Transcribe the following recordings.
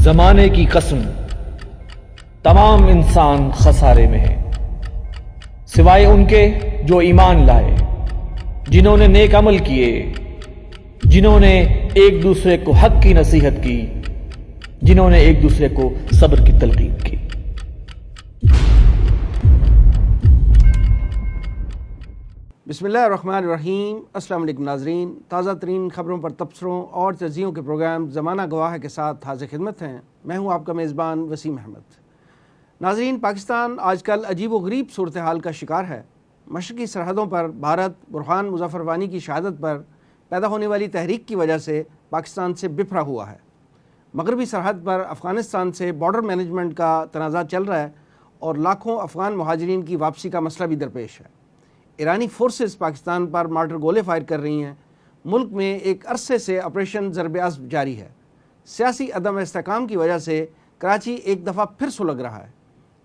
زمانے کی قسم تمام انسان خسارے میں ہے، سوائے ان کے جو ایمان لائے، جنہوں نے نیک عمل کیے، جنہوں نے ایک دوسرے کو حق کی نصیحت کی، جنہوں نے ایک دوسرے کو صبر کی تلقین کی۔ بسم اللہ الرحمن الرحیم۔ السلام علیکم ناظرین، تازہ ترین خبروں پر تبصروں اور تجزیوں کے پروگرام زمانہ گواہ کے ساتھ حاضر خدمت ہیں۔ میں ہوں آپ کا میزبان وسیم احمد۔ ناظرین، پاکستان آج کل عجیب و غریب صورتحال کا شکار ہے۔ مشرقی سرحدوں پر بھارت برہان مظفر وانی کی شہادت پر پیدا ہونے والی تحریک کی وجہ سے پاکستان سے بپھرا ہوا ہے۔ مغربی سرحد پر افغانستان سے بارڈر مینجمنٹ کا تنازع چل رہا ہے اور لاکھوں افغان مہاجرین کی واپسی کا مسئلہ بھی درپیش ہے۔ ایرانی فورسز پاکستان پر مارٹر گولے فائر کر رہی ہیں۔ ملک میں ایک عرصے سے آپریشن ضرب عضب جاری ہے۔ سیاسی عدم استحکام کی وجہ سے کراچی ایک دفعہ پھر سلگ رہا ہے۔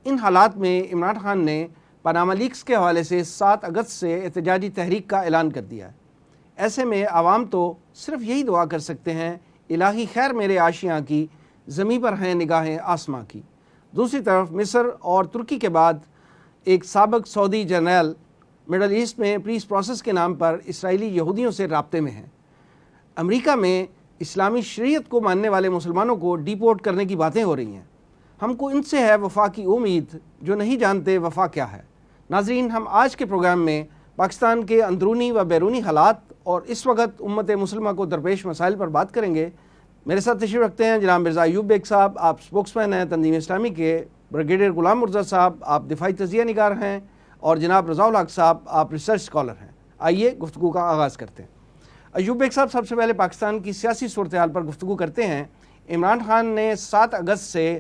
ان حالات میں عمران خان نے پاناما لیکس کے حوالے سے 7 اگست سے احتجاجی تحریک کا اعلان کر دیا ہے۔ ایسے میں عوام تو صرف یہی دعا کر سکتے ہیں، الہی خیر میرے عاشیاں کی، زمیں پر ہیں نگاہیں آسماں کی۔ دوسری طرف مصر اور ترکی کے بعد ایک سابق سعودی جنرل مڈل ایسٹ میں پیس پروسیس کے نام پر اسرائیلی یہودیوں سے رابطے میں ہیں۔ امریکہ میں اسلامی شریعت کو ماننے والے مسلمانوں کو ڈیپورٹ کرنے کی باتیں ہو رہی ہیں۔ ہم کو ان سے ہے وفا کی امید، جو نہیں جانتے وفا کیا ہے۔ ناظرین، ہم آج کے پروگرام میں پاکستان کے اندرونی و بیرونی حالات اور اس وقت امت مسلمہ کو درپیش مسائل پر بات کریں گے۔ میرے ساتھ تشریف رکھتے ہیں جناب مرزا ایوب بیگ صاحب، آپ سپوکس مین ہیں تنظیم اسلامی کے، بریگیڈیئر غلام مرزا صاحب، آپ دفاعی تجزیہ نگار ہیں، اور جناب رضا الحق صاحب، آپ ریسرچ اسکالر ہیں۔ آئیے گفتگو کا آغاز کرتے ہیں۔ ایوب بیگ صاحب، سب سے پہلے پاکستان کی سیاسی صورتحال پر گفتگو کرتے ہیں۔ عمران خان نے 7 اگست سے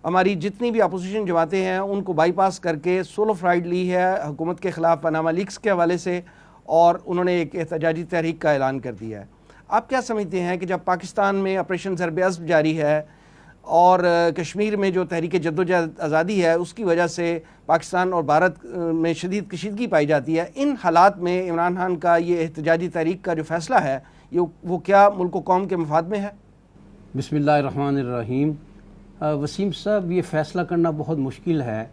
ہماری جتنی بھی اپوزیشن جماعتیں ہیں ان کو بائی پاس کر کے سولو فلائٹ لی ہے حکومت کے خلاف پاناما لیکس کے حوالے سے، اور انہوں نے ایک احتجاجی تحریک کا اعلان کر دیا ہے۔ آپ کیا سمجھتے ہیں کہ جب پاکستان میں آپریشن ضرب عضب جاری ہے اور کشمیر میں جو تحریک جدوجہد آزادی ہے اس کی وجہ سے پاکستان اور بھارت میں شدید کشیدگی پائی جاتی ہے، ان حالات میں عمران خان کا یہ احتجاجی تحریک کا جو فیصلہ ہے وہ کیا ملک و قوم کے مفاد میں ہے؟ بسم اللہ الرحمن الرحیم۔ وسیم صاحب، یہ فیصلہ کرنا بہت مشکل ہے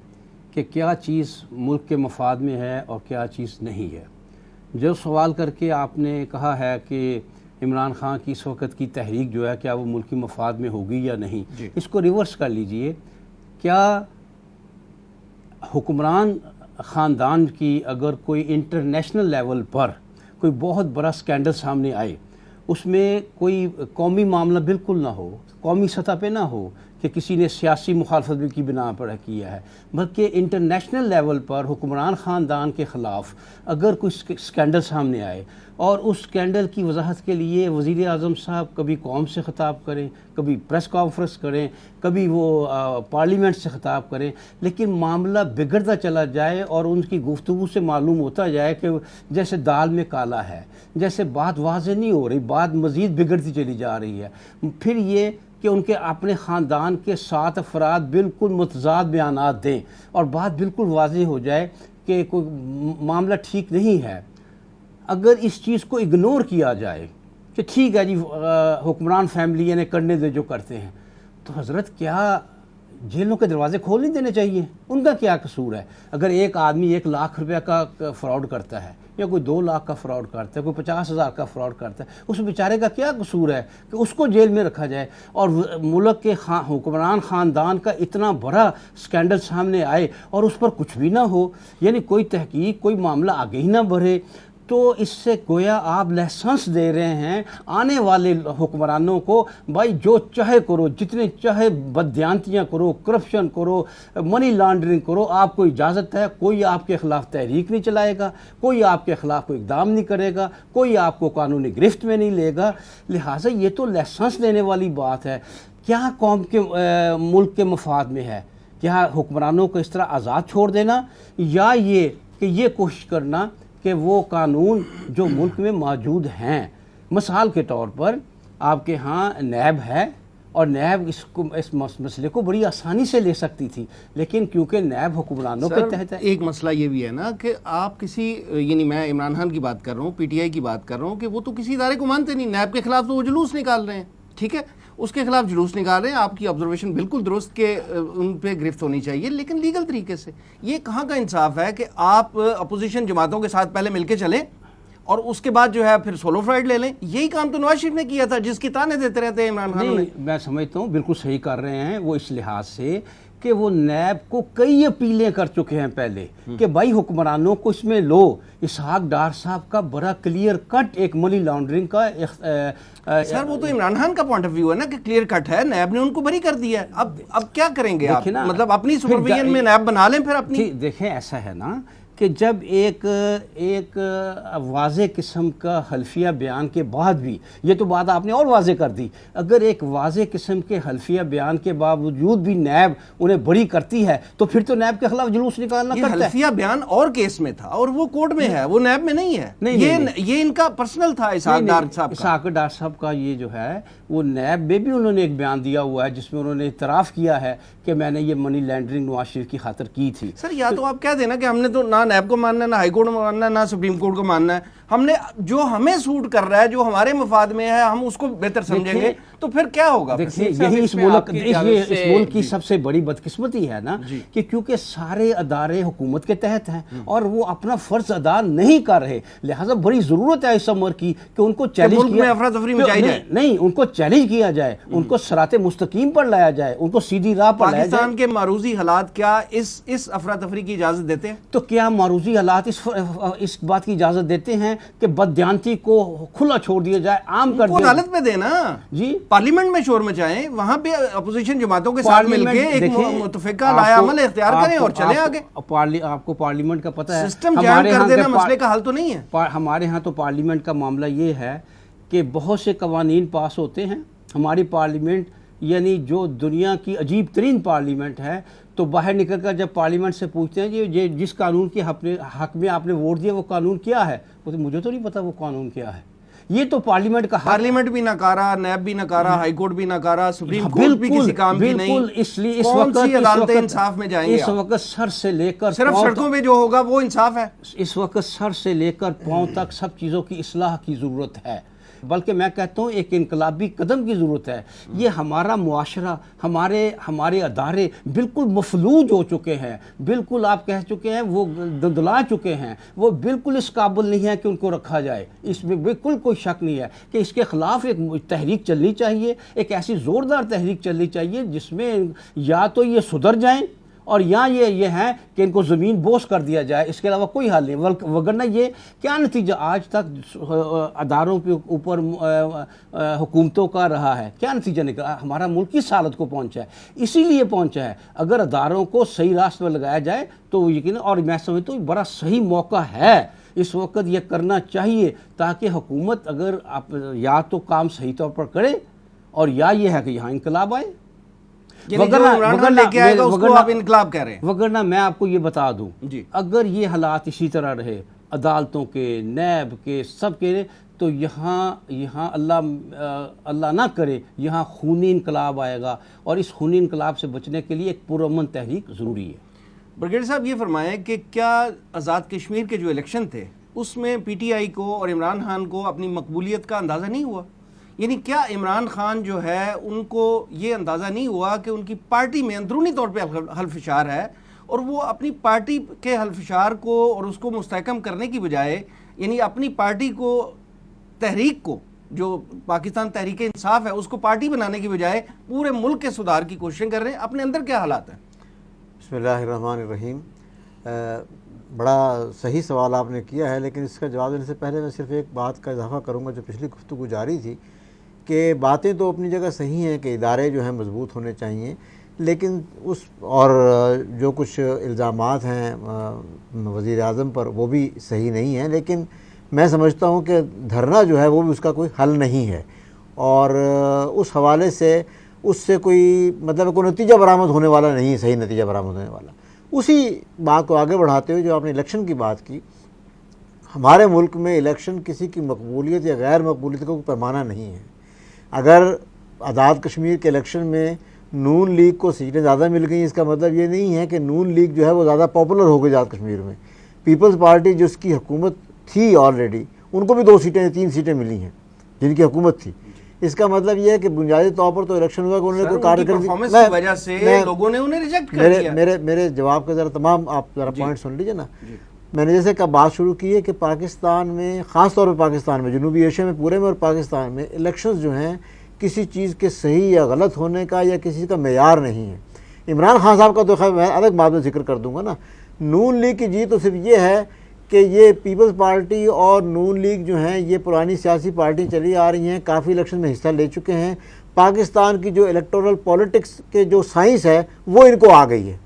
کہ کیا چیز ملک کے مفاد میں ہے اور کیا چیز نہیں ہے۔ جو سوال کر کے آپ نے کہا ہے کہ عمران خان کی اس وقت کی تحریک جو ہے کیا وہ ملکی مفاد میں ہوگی یا نہیں، اس کو ریورس کر لیجئے۔ کیا حکمران خاندان کی اگر کوئی انٹرنیشنل لیول پر کوئی بہت بڑا سکینڈل سامنے آئے، اس میں کوئی قومی معاملہ بالکل نہ ہو، قومی سطح پہ نہ ہو کہ کسی نے سیاسی مخالفت کی بنا پر کیا ہے، بلکہ انٹرنیشنل لیول پر حکمران خاندان کے خلاف اگر کوئی سکینڈل سامنے آئے اور اس سکینڈل کی وضاحت کے لیے وزیر اعظم صاحب کبھی قوم سے خطاب کریں، کبھی پریس کانفرنس کریں، کبھی وہ پارلیمنٹ سے خطاب کریں، لیکن معاملہ بگڑتا چلا جائے اور ان کی گفتگو سے معلوم ہوتا جائے کہ جیسے دال میں کالا ہے، جیسے بات واضح نہیں ہو رہی، بات مزید بگڑتی چلی جا رہی ہے۔ پھر یہ کہ ان کے اپنے خاندان کے 7 افراد بالکل متضاد بیانات دیں اور بات بالکل واضح ہو جائے کہ کوئی معاملہ ٹھیک نہیں ہے۔ اگر اس چیز کو اگنور کیا جائے کہ ٹھیک ہے جی حکمران فیملی یعنی کرنے دے جو کرتے ہیں، تو حضرت کیا جیلوں کے دروازے کھول نہیں دینے چاہیے؟ ان کا کیا قصور ہے؟ اگر ایک آدمی 1 لاکھ روپے کا فراڈ کرتا ہے یا کوئی 2 لاکھ کا فراڈ کرتا ہے، کوئی 50,000 کا فراڈ کرتا ہے، اس بیچارے کا کیا قصور ہے کہ اس کو جیل میں رکھا جائے؟ اور ملک کے حکمران خاندان کا اتنا بڑا سکینڈل سامنے آئے اور اس پر کچھ بھی نہ ہو، یعنی کوئی تحقیق، کوئی معاملہ آگے ہی نہ بڑھے، تو اس سے گویا آپ لائسنس دے رہے ہیں آنے والے حکمرانوں کو، بھائی جو چاہے کرو، جتنے چاہے بددیانتیاں کرو، کرپشن کرو، منی لانڈرنگ کرو، آپ کو اجازت ہے، کوئی آپ کے خلاف تحریک نہیں چلائے گا، کوئی آپ کے خلاف کوئی اقدام نہیں کرے گا، کوئی آپ کو قانونی گرفت میں نہیں لے گا۔ لہٰذا یہ تو لائسنس دینے والی بات ہے۔ کیا قوم کے ملک کے مفاد میں ہے؟ کیا حکمرانوں کو اس طرح آزاد چھوڑ دینا، یا یہ کہ یہ کوشش کرنا کہ وہ قانون جو ملک میں موجود ہیں، مثال کے طور پر آپ کے ہاں نیب ہے اور نیب اس مسئلے کو بڑی آسانی سے لے سکتی تھی، لیکن کیونکہ نیب حکمرانوں کے تحت ہے۔ ایک مسئلہ یہ بھی ہے نا کہ آپ کسی، یعنی میں عمران خان کی بات کر رہا ہوں، پی ٹی آئی کی بات کر رہا ہوں، کہ وہ تو کسی ادارے کو مانتے نہیں، نیب کے خلاف تو وہ جلوس نکال رہے ہیں، ٹھیک ہے، اس کے خلاف جلوس نکال رہے ہیں. آپ کی آبزرویشن بالکل درست کہ ان پہ گرفت ہونی چاہیے, لیکن لیگل طریقے سے. یہ کہاں کا انصاف ہے کہ آپ اپوزیشن جماعتوں کے ساتھ پہلے مل کے چلیں اور اس کے بعد جو ہے پھر سولو فلائٹ لے لیں؟ یہی کام تو نواز شریف نے کیا تھا, جس کی تانے دیتے رہتے ہیں عمران خان. نہیں, میں سمجھتا ہوں بالکل صحیح کر رہے ہیں وہ اس لحاظ سے کہ وہ نیب کو کئی اپیلیں کر چکے ہیں پہلے کہ بھائی حکمرانوں کو اس میں لو. اسحاق ڈار صاحب کا بڑا کلیئر کٹ ایک منی لانڈرنگ کا سر وہ تو عمران خان کا پوائنٹ آف ویو ہے نا کہ کلیئر کٹ ہے, نیب نے ان کو بری کر دیا ہے. اب کیا کریں گے آپ؟ مطلب اپنی سپرویژن میں نیب بنا لیں پھر اپنی. دیکھیں ایسا ہے نا کہ جب ایک واضح قسم کا حلفیہ بیان کے بعد بھی, یہ تو بات آپ نے اور واضح کر دی, اگر ایک واضح قسم کے حلفیہ بیان کے باوجود بھی نیب انہیں بری کرتی ہے تو پھر تو نیب کے خلاف جلوس نکالنا کرتا ہے. یہ حلفیہ بیان اور کیس میں تھا اور وہ کورٹ میں ہے, وہ نیب میں نہیں ہے. یہ ان کا پرسنل تھا اسحاق ڈار صاحب کا. اسحاق ڈار صاحب کا یہ جو ہے وہ نیب میں بھی انہوں نے ایک بیان دیا ہوا ہے جس میں انہوں نے اعتراف کیا ہے کہ میں نے یہ منی لینڈرنگ نواز شریف کی خاطر کی تھی. سر یا تو آپ کہہ دینا کہ ہم نے تو نہ نیب کو ماننا ہے, نہ ہائی کورٹ کو ماننا ہے, نہ سپریم کورٹ کو ماننا ہے. ہم نے جو ہمیں سوٹ کر رہا ہے, جو ہمارے مفاد میں ہے, ہم اس کو بہتر سمجھیں گے تو پھر کیا ہوگا؟ یہی اس ملک کی سب سے بڑی بدقسمتی ہے نا کہ کیونکہ سارے ادارے حکومت کے تحت ہیں اور وہ اپنا فرض ادا نہیں کر رہے, لہٰذا بڑی ضرورت ہے اس امر کی کہ ان کو چیلنج کیا جائے. نہیں, ان کو چیلنج کیا جائے, ان کو صراط مستقیم پر لایا جائے, ان کو سیدھی راہ پر لایا جائے. پاکستان کے معروضی حالات کیا اس افراتفری کی اجازت دیتے ہیں؟ تو کیا معروضی حالات اس بات کی اجازت دیتے ہیں کہ بددیانتی کو کھلا چھوڑ دیا جائے, عام کر دیا؟ عدالت میں دینا جی, پارلیمنٹ میں شور مچائیں, وہاں پہ اپوزیشن جماعتوں کے ساتھ مل کے ایک متفقہ لائے عمل اختیار کریں اور چلیں آگے. آپ کو پارلیمنٹ کا پتہ ہے, سسٹم جام کر دینا مسئلے کا حل تو نہیں ہے. ہمارے ہاں تو پارلیمنٹ کا معاملہ یہ ہے کہ بہت سے قوانین پاس ہوتے ہیں. ہماری پارلیمنٹ یعنی جو دنیا کی عجیب ترین پارلیمنٹ ہے, تو باہر نکل کر جب پارلیمنٹ سے پوچھتے ہیں یہ جس قانون کے حق میں آپ نے ووٹ دیا وہ قانون کیا ہے, وہ تو مجھے تو نہیں پتا وہ قانون کیا ہے. یہ تو پارلیمنٹ کا پارلیمنٹ بھی ناکارہ, نیب بھی ناکارہ, ہائی کورٹ بھی ناکارہ, سپریم کورٹ بھی کسی کام کی نہیں. اس لیے کون سی عدالتیں انصاف میں جائیں گے؟ اس وقت سر سے لے کر صرف سڑکوں پہ جو ہوگا وہ انصاف ہے. اس وقت سر سے لے کر پاؤں تک سب چیزوں کی اصلاح کی ضرورت ہے, بلکہ میں کہتا ہوں ایک انقلابی قدم کی ضرورت ہے. یہ ہمارا معاشرہ, ہمارے ادارے بالکل مفلوج ہو چکے ہیں, بالکل آپ کہہ چکے ہیں وہ دندلا چکے ہیں, وہ بالکل اس قابل نہیں ہے کہ ان کو رکھا جائے. اس میں بالکل کوئی شک نہیں ہے کہ اس کے خلاف ایک تحریک چلنی چاہیے, ایک ایسی زوردار تحریک چلنی چاہیے جس میں یا تو یہ سدھر جائیں اور یا یہ ہے کہ ان کو زمین بوس کر دیا جائے. اس کے علاوہ کوئی حل نہیں. وگرنہ یہ کیا نتیجہ آج تک اداروں کے اوپر حکومتوں کا رہا ہے, کیا نتیجہ نکلا؟ ہمارا ملک کس حالت کو پہنچا ہے, اسی لیے پہنچا ہے. اگر اداروں کو صحیح راستے پر لگایا جائے تو یقین, اور میں سمجھتا ہوں بڑا صحیح موقع ہے اس وقت یہ کرنا چاہیے, تاکہ حکومت اگر آپ یا تو کام صحیح طور پر کرے اور یا یہ ہے کہ یہاں انقلاب آئے. وگرنہ میں آپ کو یہ بتا دوں, اگر یہ حالات اسی طرح رہے عدالتوں کے, نیب کے, سب کے, تو یہاں اللہ نہ کرے یہاں خونی انقلاب آئے گا, اور اس خونی انقلاب سے بچنے کے لیے ایک پرامن تحریک ضروری ہے. برگیڈیئر صاحب یہ فرمائیں کہ کیا آزاد کشمیر کے جو الیکشن تھے اس میں پی ٹی آئی کو اور عمران خان کو اپنی مقبولیت کا اندازہ نہیں ہوا؟ یعنی کیا عمران خان جو ہے ان کو یہ اندازہ نہیں ہوا کہ ان کی پارٹی میں اندرونی طور پہ حلفشار ہے, اور وہ اپنی پارٹی کے حلفشار کو اور اس کو مستحکم کرنے کی بجائے, یعنی اپنی پارٹی کو, تحریک کو, جو پاکستان تحریک انصاف ہے, اس کو پارٹی بنانے کی بجائے پورے ملک کے صدار کی کوششیں کر رہے ہیں؟ اپنے اندر کیا حالات ہیں؟ بسم اللہ الرحمن الرحیم. بڑا صحیح سوال آپ نے کیا ہے, لیکن اس کا جواب دینے سے پہلے میں صرف ایک بات کا اضافہ کروں گا جو پچھلی گفتگو جاری تھی, کہ باتیں تو اپنی جگہ صحیح ہیں کہ ادارے جو ہیں مضبوط ہونے چاہیے, لیکن اور جو کچھ الزامات ہیں وزیر اعظم پر وہ بھی صحیح نہیں ہیں. لیکن میں سمجھتا ہوں کہ دھرنا جو ہے وہ بھی اس کا کوئی حل نہیں ہے, اور اس حوالے سے اس سے کوئی مطلب کوئی نتیجہ برآمد ہونے والا نہیں ہے, صحیح نتیجہ برآمد ہونے والا. اسی بات کو آگے بڑھاتے ہوئے جو آپ نے الیکشن کی بات کی, ہمارے ملک میں الیکشن کسی کی مقبولیت یا غیر مقبولیت کا کوئی پیمانہ نہیں ہے. اگر آزاد کشمیر کے الیکشن میں نون لیگ کو سیٹیں زیادہ مل گئیں, اس کا مطلب یہ نہیں ہے کہ نون لیگ جو ہے وہ زیادہ پاپولر ہو گئی آزاد کشمیر میں. پیپلز پارٹی جس کی حکومت تھی آلریڈی, ان کو بھی 2 سیٹیں 3 سیٹیں ملی ہیں جن کی حکومت تھی. اس کا مطلب یہ ہے کہ بنیادی طور پر تو الیکشن ہوا کہ انہوں نے کوئی کارکردگی پرفارمنس کی وجہ سے لوگوں نے انہیں ریجیکٹ کر دیا. میرے جواب کا ذرا تمام آپ ذرا پوائنٹ سن لیجیے نا. میں نے جیسے بات شروع کی ہے کہ پاکستان میں، خاص طور پہ پاکستان میں، جنوبی ایشیا میں پورے میں اور پاکستان میں الیکشنز جو ہیں کسی چیز کے صحیح یا غلط ہونے کا یا کسی کا معیار نہیں ہے. عمران خان صاحب کا تو خیر میں الگ بات میں ذکر کر دوں گا نا. نون لیگ کی جیت تو صرف یہ ہے کہ یہ پیپلز پارٹی اور نون لیگ جو ہیں یہ پرانی سیاسی پارٹی چلی آ رہی ہیں، کافی الیکشن میں حصہ لے چکے ہیں. پاکستان کی جو الیکٹورل پولیٹکس کے جو سائنس ہے وہ ان کو آ گئی ہے.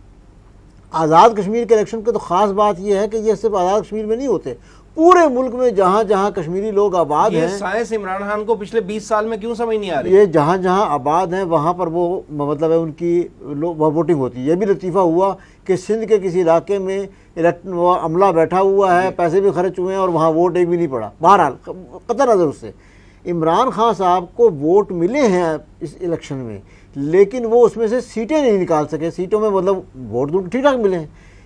آزاد کشمیر کے الیکشن کی تو خاص بات یہ ہے کہ یہ صرف آزاد کشمیر میں نہیں ہوتے، پورے ملک میں جہاں جہاں کشمیری لوگ آباد ہیں. یہ سائنس عمران خان کو پچھلے 20 سال میں کیوں سمجھ نہیں آ رہی؟ یہ جہاں جہاں آباد ہیں وہاں پر وہ مطلب ہے ان کی ووٹنگ ہوتی ہے. یہ بھی لطیفہ ہوا کہ سندھ کے کسی علاقے میں عملہ بیٹھا ہوا ہے، پیسے بھی خرچ ہوئے ہیں اور وہاں ووٹ ایک بھی نہیں پڑا. بہرحال قطع نظر اس سے عمران خان صاحب کو ووٹ ملے ہیں اس الیکشن میں، لیکن وہ اس میں سے سیٹیں نہیں نکال سکے. سیٹوں میں مطلب ووٹ تو ٹھیک ٹھاک ملے ہیں.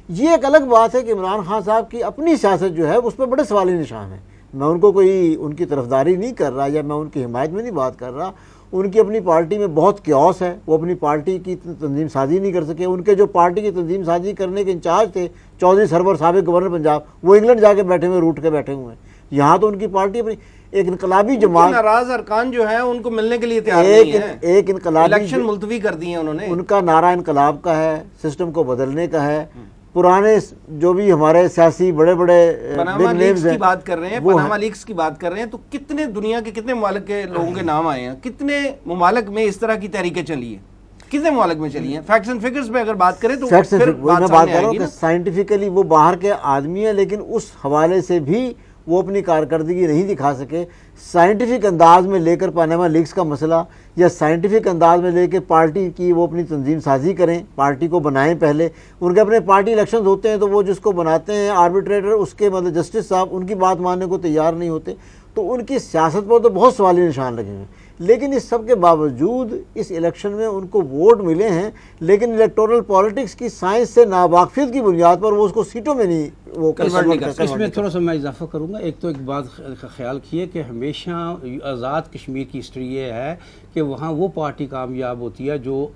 یہ ایک الگ بات ہے کہ عمران خان صاحب کی اپنی سیاست جو ہے اس پہ بڑے سوالی نشان ہیں. میں ان کو کوئی ان کی طرفداری نہیں کر رہا یا میں ان کی حمایت میں نہیں بات کر رہا. ان کی اپنی پارٹی میں بہت کیوس ہے، وہ اپنی پارٹی کی تنظیم سازی نہیں کر سکے. ان کے جو پارٹی کی تنظیم سازی کرنے کے انچارج تھے چودھری سرور سابق گورنر پنجاب، وہ انگلینڈ جا کے بیٹھے ہوئے روٹ کے بیٹھے ہوئے ہیں. یہاں تو ان کی پارٹی اپنی ایک انقلابی جماعت، ناراض ارکان جو ہیں ان کو ملنے کے لیے تیار نہیں ہیں. ایک انقلابی الیکشن ملتوی کر دی ہیں انہوں نے. ان کا نعرہ انقلاب کا ہے، سسٹم کو بدلنے کا ہے. پرانے جو بھی ہمارے سیاسی بڑے بڑے پاناما لیکس کی بات کر رہے ہیں، پاناما لیکس کی بات کر رہے ہیں تو کتنے دنیا کے کتنے ممالک کے لوگوں کے نام آئے ہیں؟ کتنے ممالک میں اس طرح کی تحریکیں چلی ہیں؟ کتنے ممالک میں چلی ہیں؟ فیکٹس اینڈ فگرز پہ اگر بات کریں تو پھر میں بات کر رہا ہوں کہ سائنٹیفکلی وہ باہر کے آدمی ہیں، لیکن اس حوالے سے بھی وہ اپنی کارکردگی نہیں دکھا سکے. سائنٹیفک انداز میں لے کر پاناما لیکس کا مسئلہ یا سائنٹیفک انداز میں لے کے پارٹی کی وہ اپنی تنظیم سازی کریں، پارٹی کو بنائیں. پہلے ان کے اپنے پارٹی الیکشنز ہوتے ہیں تو وہ جس کو بناتے ہیں آربیٹریٹر، اس کے مطلب جسٹس صاحب ان کی بات ماننے کو تیار نہیں ہوتے. تو ان کی سیاست پر تو بہت سوالی نشان لگے ہیں. لیکن اس سب کے باوجود اس الیکشن میں ان کو ووٹ ملے ہیں، لیکن الیکٹورل پولیٹکس کی سائنس سے ناواقفیت کی بنیاد پر وہ اس کو سیٹوں میں نہیں وہ کنورٹ نہیں کر سکتے. اس میں تھوڑا سا میں اضافہ کروں گا. ایک تو ایک بات کا خیال کیے کہ ہمیشہ آزاد کشمیر کی ہسٹری یہ ہے کہ وہاں وہ پارٹی کامیاب ہوتی ہے جو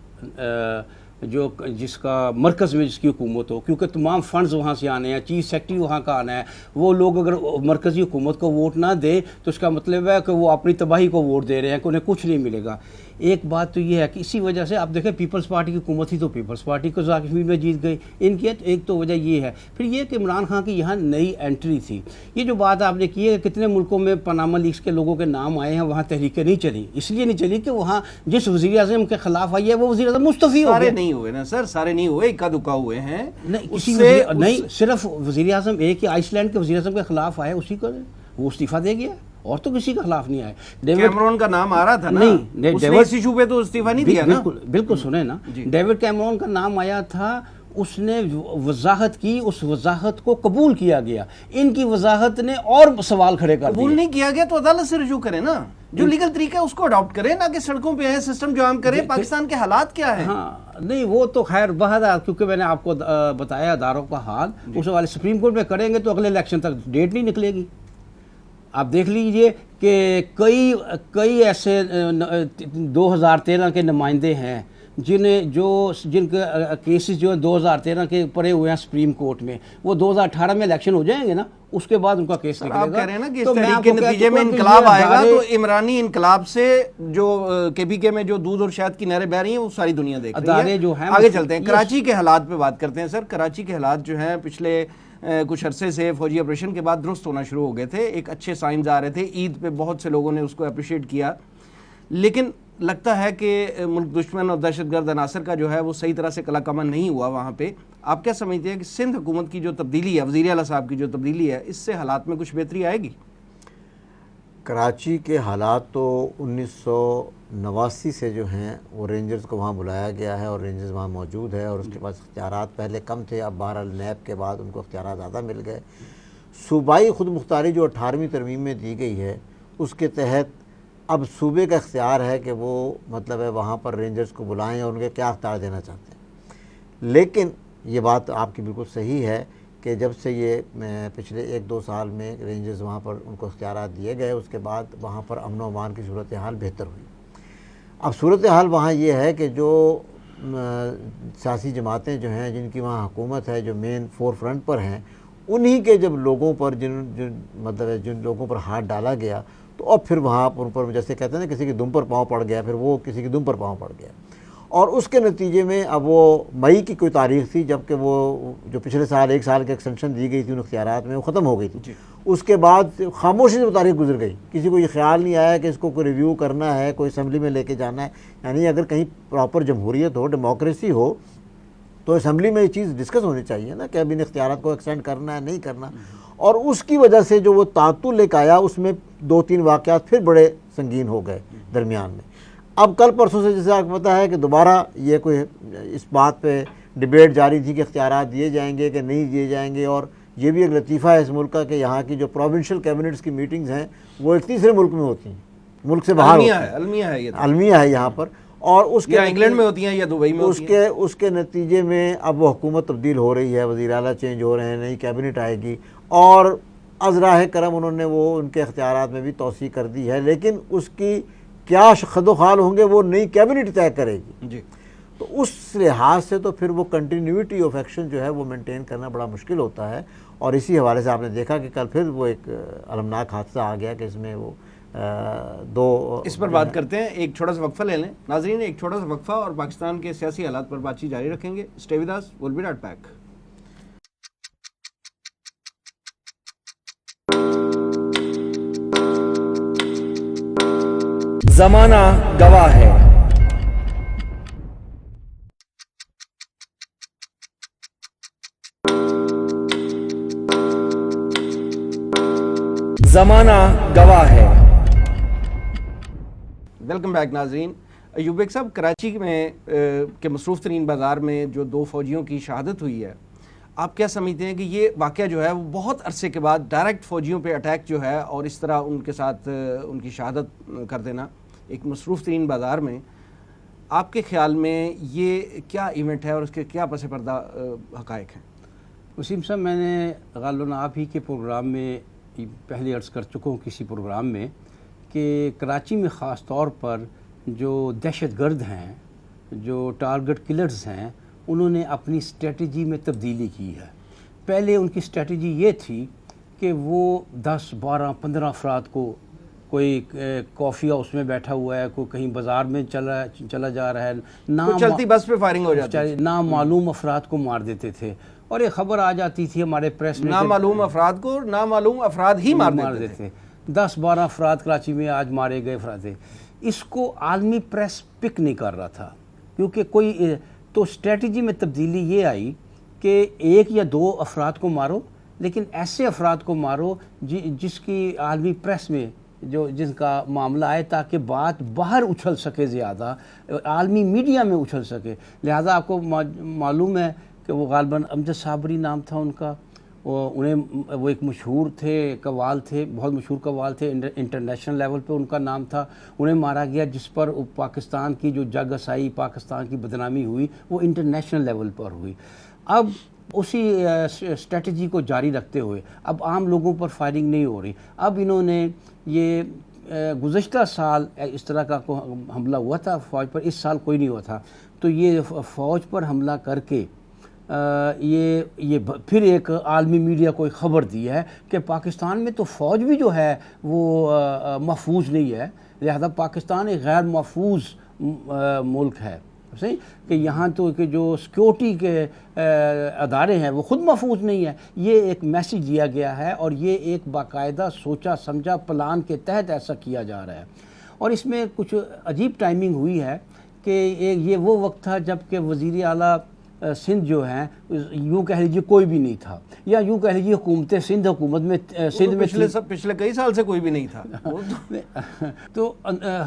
جس کا مرکز میں جس کی حکومت ہو، کیونکہ تمام فنڈز وہاں سے آنے ہیں، چیف سیکرٹری وہاں کا آنا ہے. وہ لوگ اگر مرکزی حکومت کو ووٹ نہ دے تو اس کا مطلب ہے کہ وہ اپنی تباہی کو ووٹ دے رہے ہیں، کہ انہیں کچھ نہیں ملے گا. ایک بات تو یہ ہے کہ اسی وجہ سے آپ دیکھیں پیپلز پارٹی کی حکومت تھی تو پیپلز پارٹی کو آزاد کشمیر میں جیت گئی. ان کی ایک تو وجہ یہ ہے. پھر یہ کہ عمران خان کی یہاں نئی انٹری تھی. یہ جو بات آپ نے کی ہے کتنے ملکوں میں پاناما لیکس کے لوگوں کے نام آئے ہیں، وہاں تحریکیں نہیں چلی. اس لیے نہیں چلی کہ وہاں جس وزیر اعظم کے خلاف آئی ہے وہ وزیر اعظم مستعفی ہو گئے. سارے نہیں ہوئے نا سر، سارے نہیں ہوئے، اکا دکا ہوئے ہیں. نہیں صرف وزیر اعظم ایک آئس لینڈ کے وزیر اعظم کے خلاف آئے، اسی کو وہ استعفیٰ دے گیا اور تو کسی کے خلاف نہیں آئے. کیمرون کا نام آ رہا تھا نا، اس نے اس ایشو پہ تو استعفیٰ نہیں دیا نا. بالکل سنیں نا، ڈیوڈ کیمرون کا نام آیا تھا، اس نے وضاحت کی، اس وضاحت کو قبول کیا گیا. ان کی وضاحت نے اور سوال کھڑے کر دیے. قبول نہیں کیا گیا تو عدالت سے رجوع کریں نا، جو لیگل طریقہ ہے اس کو اڈاپٹ کریں، نہ کہ سڑکوں پہ ہے سسٹم جو عام کریں. پاکستان کے حالات کیا ہیں؟ ہاں نہیں وہ تو خیر بہت، کیونکہ میں نے آپ کو بتایا اداروں کا حال، اس والے سپریم کورٹ میں کریں گے تو اگلے الیکشن تک ڈیٹ نہیں نکلے گی. آپ دیکھ لیجئے کہ کئی ایسے 2013 کے نمائندے ہیں جن کے کیسز جو ہیں 2013 کے پڑے ہوئے ہیں سپریم کورٹ میں. وہ 2018 میں الیکشن ہو جائیں گے نا، اس کے بعد ان کا کیس نکلے گا. آپ کہہ رہے ہیں نا کہ اس تحریک کے نتیجے میں انقلاب آئے گا تو عمرانی انقلاب سے جو کے پی کے میں جو دودھ اور شہد کی نہریں بہ رہی ہیں وہ ساری دنیا دیکھ رہی ہے. جو ہیں آگے چلتے ہیں، کراچی کے حالات پہ بات کرتے ہیں. سر کراچی کے حالات جو ہیں پچھلے کچھ عرصے سے فوجی آپریشن کے بعد درست ہونا شروع ہو گئے تھے. ایک اچھے سائنز آ رہے تھے، عید پہ بہت سے لوگوں نے اس کو اپریشیٹ کیا. لیکن لگتا ہے کہ ملک دشمن اور دہشت گرد عناصر کا جو ہے وہ صحیح طرح سے کلا کما نہیں ہوا وہاں پہ. آپ کیا سمجھتے ہیں کہ سندھ حکومت کی جو تبدیلی ہے، وزیر اعلیٰ صاحب کی جو تبدیلی ہے، اس سے حالات میں کچھ بہتری آئے گی؟ کراچی کے حالات تو 1989 سے جو ہیں وہ رینجرز کو وہاں بلایا گیا ہے اور رینجرز وہاں موجود ہے اور اس کے پاس اختیارات پہلے کم تھے، اب بہرحال نیب کے بعد ان کو اختیارات زیادہ مل گئے. صوبائی خود مختاری جو 18ویں ترمیم میں دی گئی ہے اس کے تحت اب صوبے کا اختیار ہے کہ وہ مطلب ہے وہاں پر رینجرز کو بلائیں اور ان کے کیا اختیار دینا چاہتے ہیں. لیکن یہ بات آپ کی بالکل صحیح ہے کہ جب سے یہ پچھلے 1-2 سال میں رینجرز وہاں پر ان کو اختیارات دیے گئے، اس کے بعد وہاں پر امن و امان کی صورتحال بہتر ہوئی۔ اب صورتحال وہاں یہ ہے کہ جو سیاسی جماعتیں جو ہیں جن کی وہاں حکومت ہے، جو مین فور فرنٹ پر ہیں، انہی کے جب لوگوں پر جن لوگوں پر ہاتھ ڈالا گیا تو اب پھر وہاں ان پر جیسے کہتے ہیں نا کسی کی دم پر پاؤں پڑ گیا، پھر وہ کسی کی دم پر پاؤں پڑ گیا، اور اس کے نتیجے میں اب وہ مئی کی کوئی تاریخ تھی جب کہ وہ جو پچھلے سال 1 سال کی ایکسٹینشن دی گئی تھی ان اختیارات میں، وہ ختم ہو گئی تھی۔ اس کے بعد خاموشی سے وہ تاریخ گزر گئی، کسی کو یہ خیال نہیں آیا کہ اس کو کوئی ریویو کرنا ہے، کوئی اسمبلی میں لے کے جانا ہے۔ یعنی اگر کہیں پراپر جمہوریت ہو، ڈیموکریسی ہو، تو اسمبلی میں یہ چیز ڈسکس ہونی چاہیے نا کہ اب ان اختیارات کو ایکسٹینڈ کرنا ہے نہیں کرنا، اور اس کی وجہ سے جو وہ تعطل لے کے آیا اس میں 2-3 واقعات پھر بڑے سنگین ہو گئے درمیان میں۔ اب کل پرسوں سے جیسے آپ کو پتہ ہے کہ دوبارہ یہ کوئی اس بات پہ ڈیبیٹ جاری تھی کہ اختیارات دیے جائیں گے کہ نہیں دیے جائیں گے، اور یہ بھی ایک لطیفہ ہے اس ملک کا کہ یہاں کی جو پروونشل کیبنٹس کی میٹنگز ہیں وہ ایک تیسرے ملک میں ہوتی ہیں، ملک سے باہر المیہ ہے، یہ المیہ ہے یہاں پر، اور اس کے انگلینڈ میں ہوتی ہیں یا دبئی میں ہوتی ہیں۔ اس کے نتیجے میں اب وہ حکومت تبدیل ہو رہی ہے، وزیر اعلیٰ چینج ہو رہے ہیں، نئی کیبنٹ آئے گی، اور از راہ کرم انہوں نے وہ ان کے اختیارات میں بھی توسیع کر دی ہے، لیکن اس کی کیا خد و خال ہوں گے وہ نئی کیبنٹ طے کرے گی جی۔ تو اس لحاظ سے تو پھر وہ کنٹینیوٹی آف ایکشن جو ہے وہ مینٹین کرنا بڑا مشکل ہوتا ہے، اور اسی حوالے سے آپ نے دیکھا کہ کل پھر وہ ایک المناک حادثہ آ گیا کہ اس میں وہ 2 اس پر بات کرتے ہیں، ایک چھوٹا سا وقفہ لے لیں ناظرین، ایک چھوٹا سا وقفہ اور پاکستان کے سیاسی حالات پر بات چیت جاری رکھیں گے۔ Stay with us, we'll be right back. زمانہ گواہ ہے، زمانہ گواہ ہے۔ ویلکم بیک ناظرین۔ ایوب بیگ صاحب، کراچی میں کے مصروف ترین بازار میں جو 2 فوجیوں کی شہادت ہوئی ہے، آپ کیا سمجھتے ہیں کہ یہ واقعہ جو ہے وہ بہت عرصے کے بعد ڈائریکٹ فوجیوں پہ اٹیک جو ہے اور اس طرح ان کے ساتھ ان کی شہادت کر دینا ایک مصروف ترین بازار میں، آپ کے خیال میں یہ کیا ایونٹ ہے اور اس کے کیا پس پردہ حقائق ہیں؟ وسیم صاحب، میں نے غالباً آپ ہی کے پروگرام میں پہلے عرض کر چکا ہوں کسی پروگرام میں کہ کراچی میں خاص طور پر جو دہشت گرد ہیں، جو ٹارگٹ کلرز ہیں، انہوں نے اپنی اسٹریٹجی میں تبدیلی کی ہے۔ پہلے ان کی اسٹریٹجی یہ تھی کہ وہ 10، 12، 15 افراد کو، کوئی کافی ہاؤس میں بیٹھا ہوا ہے، کوئی کہیں بازار میں چلا جا رہا ہے، چلتی بس پہ فائرنگ ہو جاتی ہے، نامعلوم افراد کو مار دیتے تھے، اور یہ خبر آ جاتی تھی ہمارے پریس میں، نامعلوم افراد کو نامعلوم افراد ہی مار دیتے تھے۔ 10-12 افراد کراچی میں آج مارے گئے افراد تھے۔ اس کو عالمی پریس پک نہیں کر رہا تھا، کیونکہ کوئی تو اسٹریٹجی میں تبدیلی یہ آئی کہ 1 یا 2 افراد کو مارو، لیکن ایسے افراد کو مارو جس کی عالمی پریس میں جن کا معاملہ آئے، تاکہ بات باہر اچھل سکے، زیادہ عالمی میڈیا میں اچھل سکے۔ لہذا آپ کو معلوم ہے کہ وہ غالباً امجد صابری نام تھا ان کا، وہ ایک مشہور تھے، قوال تھے، بہت مشہور قوال تھے، انٹرنیشنل لیول پہ ان کا نام تھا، انہیں مارا گیا، جس پر پاکستان کی جو جگ اسائی، پاکستان کی بدنامی ہوئی، وہ انٹرنیشنل لیول پر ہوئی۔ اب اسی اسٹریٹجی کو جاری رکھتے ہوئے اب عام لوگوں پر فائرنگ نہیں ہو رہی۔ اب انہوں نے یہ گزشتہ سال اس طرح کا حملہ ہوا تھا فوج پر، اس سال کوئی نہیں ہوا تھا، تو یہ فوج پر حملہ کر کے یہ پھر ایک عالمی میڈیا کو ایک خبر دی ہے کہ پاکستان میں تو فوج بھی جو ہے وہ محفوظ نہیں ہے، لہذا پاکستان ایک غیر محفوظ ملک ہے، صحیح کہ یہاں تو کہ جو سیکیورٹی کے ادارے ہیں وہ خود محفوظ نہیں ہے۔ یہ ایک میسیج دیا گیا ہے، اور یہ ایک باقاعدہ سوچا سمجھا پلان کے تحت ایسا کیا جا رہا ہے، اور اس میں کچھ عجیب ٹائمنگ ہوئی ہے کہ یہ وہ وقت تھا جب کہ وزیر اعلیٰ سندھ جو ہیں، یوں کہہ لیجیے کوئی بھی نہیں تھا، یا یوں کہہ لیجیے حکومت سندھ میں پچھلے کئی سال سے کوئی بھی نہیں تھا، تو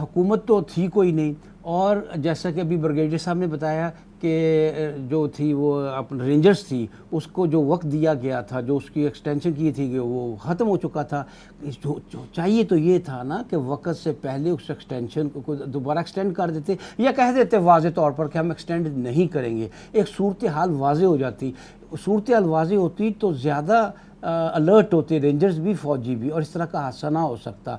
حکومت تو تھی کوئی نہیں، اور جیسا کہ ابھی بریگیڈیئر صاحب نے بتایا کہ جو تھی وہ اپنے رینجرز تھی اس کو جو وقت دیا گیا تھا، جو اس کی ایکسٹینشن کی تھی کہ وہ ختم ہو چکا تھا، جو چاہیے تو یہ تھا نا کہ وقت سے پہلے اس ایکسٹینشن کو دوبارہ ایکسٹینڈ کر دیتے یا کہہ دیتے واضح طور پر کہ ہم ایکسٹینڈ نہیں کریں گے. ایک صورتحال واضح ہو جاتی. صورتحال واضح ہوتی تو زیادہ الرٹ ہوتے رینجرز بھی فوجی بھی، اور اس طرح کا حادثہ نہ ہو سکتا.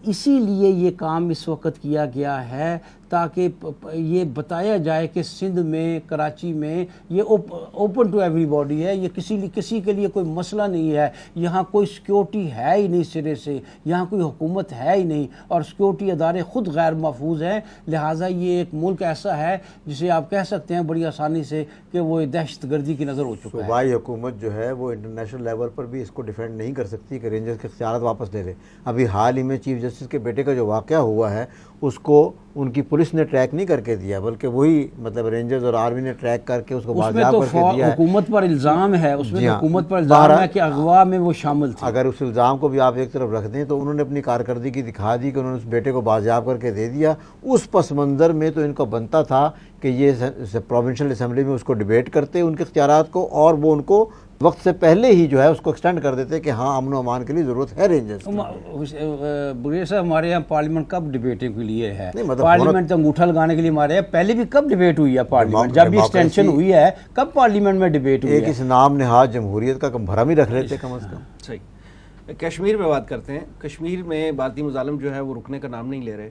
اسی لیے یہ کام اس وقت کیا گیا ہے تاکہ یہ بتایا جائے کہ سندھ میں، کراچی میں یہ اوپن ٹو ایوری باڈی ہے، یہ کسی کے لیے کوئی مسئلہ نہیں ہے. یہاں کوئی سیکیورٹی ہے ہی نہیں سرے سے، یہاں کوئی حکومت ہے ہی نہیں، اور سیکیورٹی ادارے خود غیر محفوظ ہیں. لہٰذا یہ ایک ملک ایسا ہے جسے آپ کہہ سکتے ہیں بڑی آسانی سے کہ وہ دہشت گردی کی نظر ہو چکا ہے. صوبائی حکومت جو ہے وہ انٹرنیشنل لیول پر بھی اس کو ڈیفینڈ نہیں کر سکتی کہ رینجرز کے اختیارات واپس لے لے. ابھی حال ہی میں چیف جسٹس کے بیٹے کا جو واقعہ ہوا ہے اس کو ان کی پولیس نے ٹریک نہیں کر کے دیا، بلکہ وہی مطلب رینجرز اور آرمی نے ٹریک کر کے اس کو بازیاب کر کے دیا ہے. حکومت پر الزام ہے، اس میں حکومت پر الزام ہے کہ اغوا میں وہ شامل تھے. اگر اس الزام کو بھی آپ ایک طرف رکھ دیں تو انہوں نے اپنی کارکردگی دکھا دی کہ انہوں نے اس بیٹے کو بازیاب کر کے دے دیا. اس پس منظر میں تو ان کو بنتا تھا کہ یہ پروونشل اسمبلی میں اس کو ڈیبیٹ کرتے ان کے اختیارات کو، اور وہ ان کو وقت سے پہلے ہی جو ہے اس کو ایکسٹینڈ کر دیتے کہ ہاں امن و امان کے لیے ضرورت ہے رینجرز. بریگیڈیئر صاحب ہمارے یہاں پارلیمنٹ کب ڈیبیٹنگ کے لیے ہے؟ پارلیمنٹ تو انگوٹھا لگانے کے لیے ہمارے یہاں پہلے بھی کب ڈیبیٹ ہوئی ہے پارلیمنٹ؟ جب بھی ایکسٹینشن ہوئی ہے کب پارلیمنٹ میں ڈیبیٹ ہوئی ہے؟ ایک اس نام نہاد جمہوریت کا بھرم ہی رکھ لیتے کم از کم. صحیح. کشمیر میں بات کرتے ہیں. کشمیر میں بھارتی مظالم جو ہے وہ رکنے کا نام نہیں لے رہے.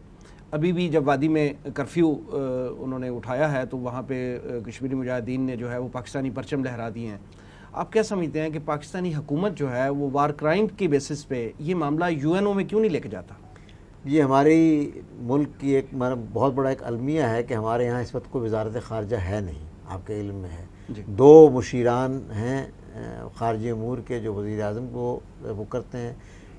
ابھی بھی جب وادی میں کرفیو انہوں نے اٹھایا ہے تو وہاں پہ کشمیری مجاہدین نے جو ہے وہ پاکستانی پرچم لہرا دیے ہیں. آپ کیا سمجھتے ہیں کہ پاکستانی حکومت جو ہے وہ وار کرائم کی بیسس پہ یہ معاملہ یو این او میں کیوں نہیں لے کے جاتا؟ یہ ہماری ملک کی ایک بہت بڑا ایک المیہ ہے کہ ہمارے یہاں اس وقت کوئی وزارت خارجہ ہے نہیں. آپ کے علم میں ہے 2 مشیران ہیں خارجہ امور کے جو وزیر اعظم کو وہ کرتے ہیں.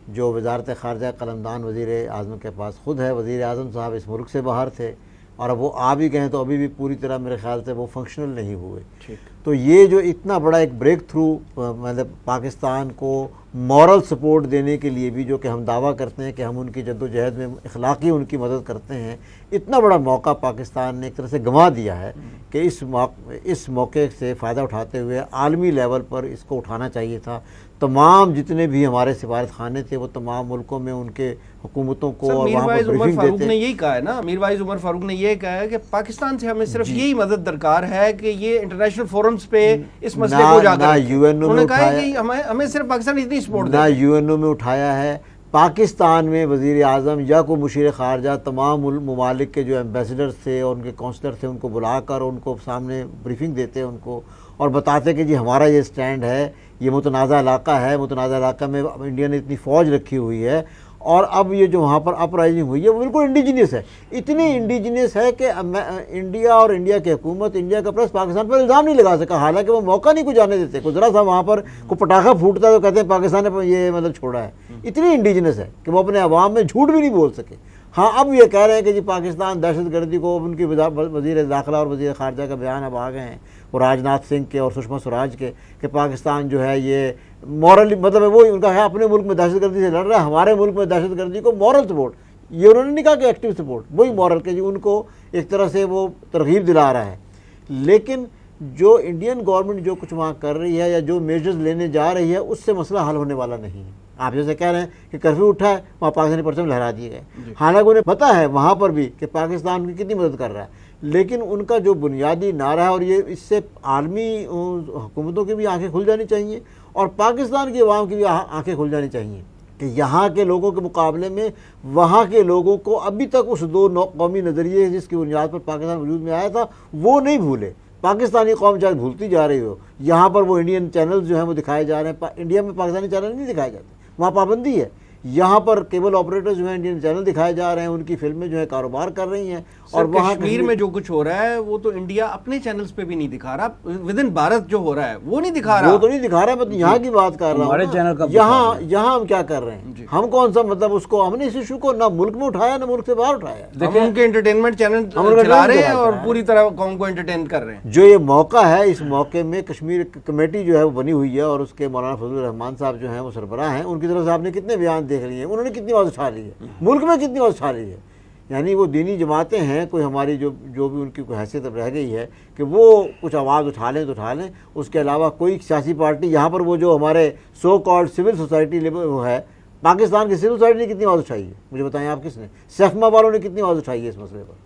جو وزارت خارجہ قلمدان وزیر اعظم کے پاس خود ہے. وزیر اعظم صاحب اس ملک سے باہر تھے اور اب وہ آ بھی گئے تو ابھی بھی پوری طرح میرے خیال سے وہ فنکشنل نہیں ہوئے. تو یہ جو اتنا بڑا ایک بریک تھرو مطلب پاکستان کو مورل سپورٹ دینے کے لیے بھی جو کہ ہم دعویٰ کرتے ہیں کہ ہم ان کی جد و جہد میں اخلاقی ان کی مدد کرتے ہیں، اتنا بڑا موقع پاکستان نے ایک طرح سے گنوا دیا ہے کہ اس موقع سے فائدہ اٹھاتے ہوئے عالمی لیول پر اس کو اٹھانا چاہیے تھا. تمام جتنے بھی ہمارے سفارت خانے تھے وہ تمام ملکوں میں ان کے حکومتوں کو اور وہاں پر بریفنگ دیتے. نے یہی کہا ہے نا، میر وائز عمر فاروق نے یہ کہا ہے کہ پاکستان سے ہمیں صرف یہی مدد درکار ہے کہ یہ انٹرنیشنل فورمز پہ اس مسئلے کو جا کر انہوں نے کہا ہے کہ ہمیں صرف پاکستان اتنی سپورٹ دے. نہ یو این او میں اٹھایا ہے. پاکستان میں وزیر اعظم یا کوئی مشیر خارجہ تمام ممالک کے جو ایمبیسڈرز تھے اور ان کے کونسلر تھے ان کو بلا کر ان کو سامنے بریفنگ دیتے ان کو اور بتاتے کہ جی ہمارا یہ سٹینڈ ہے، یہ متنازع علاقہ ہے، متنازع علاقہ میں انڈیا نے اتنی فوج رکھی ہوئی ہے اور اب یہ جو وہاں پر اپرائزنگ ہوئی ہے وہ بالکل انڈیجینس ہے. اتنی انڈیجینس ہے کہ انڈیا اور انڈیا کی حکومت، انڈیا کا پریس پاکستان پر الزام نہیں لگا سکا، حالانکہ وہ موقع نہیں کو جانے دیتے. کوئی ذرا سا وہاں پر کوئی پٹاخہ پھوٹتا تو کہتے ہیں پاکستان نے یہ مطلب چھوڑا ہے. اتنی انڈیجینس ہے کہ وہ اپنے عوام میں جھوٹ بھی نہیں بول سکے. ہاں اب یہ کہہ رہے ہیں کہ جی پاکستان دہشت گردی کو، ان کی وزیر داخلہ اور وزیر خارجہ کا بیان اب آ گئے ہیں اور راجناتھ سنگھ کے اور سشما سوراج کے کہ پاکستان جو ہے یہ مورل مطلب وہ ان کا ہے اپنے ملک میں دہشت گردی سے لڑ رہا ہے، ہمارے ملک میں دہشت گردی کو مورل سپورٹ. یہ انہوں نے نہیں کہا کہ ایکٹیو سپورٹ، وہی مورل کہ جی ان کو ایک طرح سے وہ ترغیب دلا رہا ہے. لیکن جو انڈین گورنمنٹ جو کچھ وہاں کر رہی ہے یا جو میجرز لینے جا رہی ہے اس سے مسئلہ حل ہونے والا نہیں ہے. آپ جیسے کہہ رہے ہیں کہ کرفیو اٹھا ہے وہاں پاکستانی پرچم لہرا دیے گئے، حالانکہ انہیں پتہ ہے وہاں پر بھی کہ پاکستان کی کتنی مدد کر رہا ہے. لیکن ان کا جو بنیادی نعرہ ہے، اور یہ اس سے عالمی حکومتوں کی بھی آنکھیں کھل جانی چاہیے اور پاکستان کی عوام کی بھی آنکھیں کھل جانی چاہیے کہ یہاں کے لوگوں کے مقابلے میں وہاں کے لوگوں کو ابھی تک اس 2 قومی نظریے جس کی بنیاد پر پاکستان وجود میں آیا تھا وہ نہیں بھولے. پاکستانی قوم چاہے بھولتی جا رہی ہو، یہاں پر وہ انڈین چینلز جو ہیں وہ دکھائے جا رہے ہیں. انڈیا میں پاکستانی چینل نہیں دکھائے جاتے، وہاں پابندی ہے. یہاں پر کیبل آپریٹر جو ہیں انڈین چینل دکھائے جا رہے ہیں، ان کی فلمیں جو ہے کاروبار کر رہی ہیں. اور وہاں کشمیر میں جو کچھ ہو رہا ہے وہ تو انڈیا اپنے چینلز پہ بھی نہیں دکھا رہا، ود ان بھارت جو ہو رہا ہے وہ نہیں دکھا رہا. وہ تو نہیں دکھا رہا، میں یہاں کی بات کر رہا ہوں. یہاں ہم کیا کر رہے ہیں؟ ہم کون سا مطلب اس کو ہم نے اس ایشو کو نہ ملک میں اٹھایا نہ ملک سے باہر اٹھایا. ہم ان کے انٹرٹینمنٹ چینل چلا رہے ہیں اور پوری طرح قوم کو انٹرٹین کر رہے ہیں. جو یہ موقع ہے، اس موقع میں کشمیر کمیٹی جو ہے وہ بنی ہوئی ہے اور اس کے مولانا فضل الرحمان صاحب جو ہیں وہ سربراہ ہیں. ان کی طرف سے آپ نے کتنے بیان دیکھ لیے ہیں، انہوں نے کتنی آواز اٹھا لی ہے، ملک میں کتنی آواز اٹھا لی ہے. یعنی وہ دینی جماعتیں ہیں کوئی ہماری جو بھی ان کی کوئی حیثیت اب رہ گئی ہے کہ وہ کچھ آواز اٹھا لیں تو اٹھا لیں. اس کے علاوہ کوئی سیاسی پارٹی یہاں پر وہ جو ہمارے سو کالڈ سول سوسائٹی وہ ہے, پاکستان کی سول سوسائٹی نے کتنی آواز اٹھائی ہے مجھے بتائیں آپ, کس نے؟ سیفما والوں نے کتنی آواز اٹھائی ہے اس مسئلے پر؟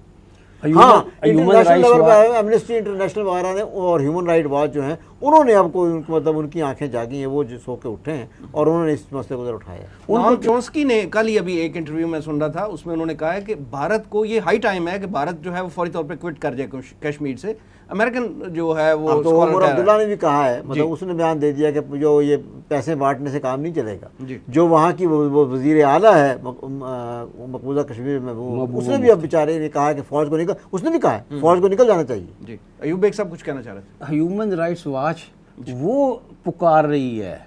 ہاں انٹرنیشنل لیول پر ایمنسٹی انٹرنیشنل وغیرہ نے اور ہیومن رائٹ واچ جو ہیں انہوں نے اب کوئی مطلب ان کی آنکھیں جاگی ہیں, وہ جو سو کے اٹھے ہیں اور انہوں نے اس مسئلے کو ذرا اٹھایا. نام چومسکی نے کل ہی ابھی ایک انٹرویو میں سن رہا تھا, اس میں انہوں نے کہا ہے کہ بھارت کو یہ ہائی ٹائم ہے کہ بھارت جو ہے وہ فوری طور پہ کوئٹ کر جائے کشمیر سے. امریکن جو ہے وہ عمر عبداللہ نے بھی کہا ہے, مطلب اس نے بیان دے دیا کہ جو یہ پیسے بانٹنے سے کام نہیں چلے گا. جو وہاں کی وہ وزیر اعلیٰ ہے مقبوضہ کشمیر میں, وہ اس نے بھی اب بیچارے نے کہا کہ فوج کو نکل, اس نے بھی کہا ہے فوج کو نکل جانا چاہیے. جی ایوب بیگ صاحب کچھ کہنا چاہ رہے تھے. ہیومن رائٹس واچ وہ پکار رہی ہے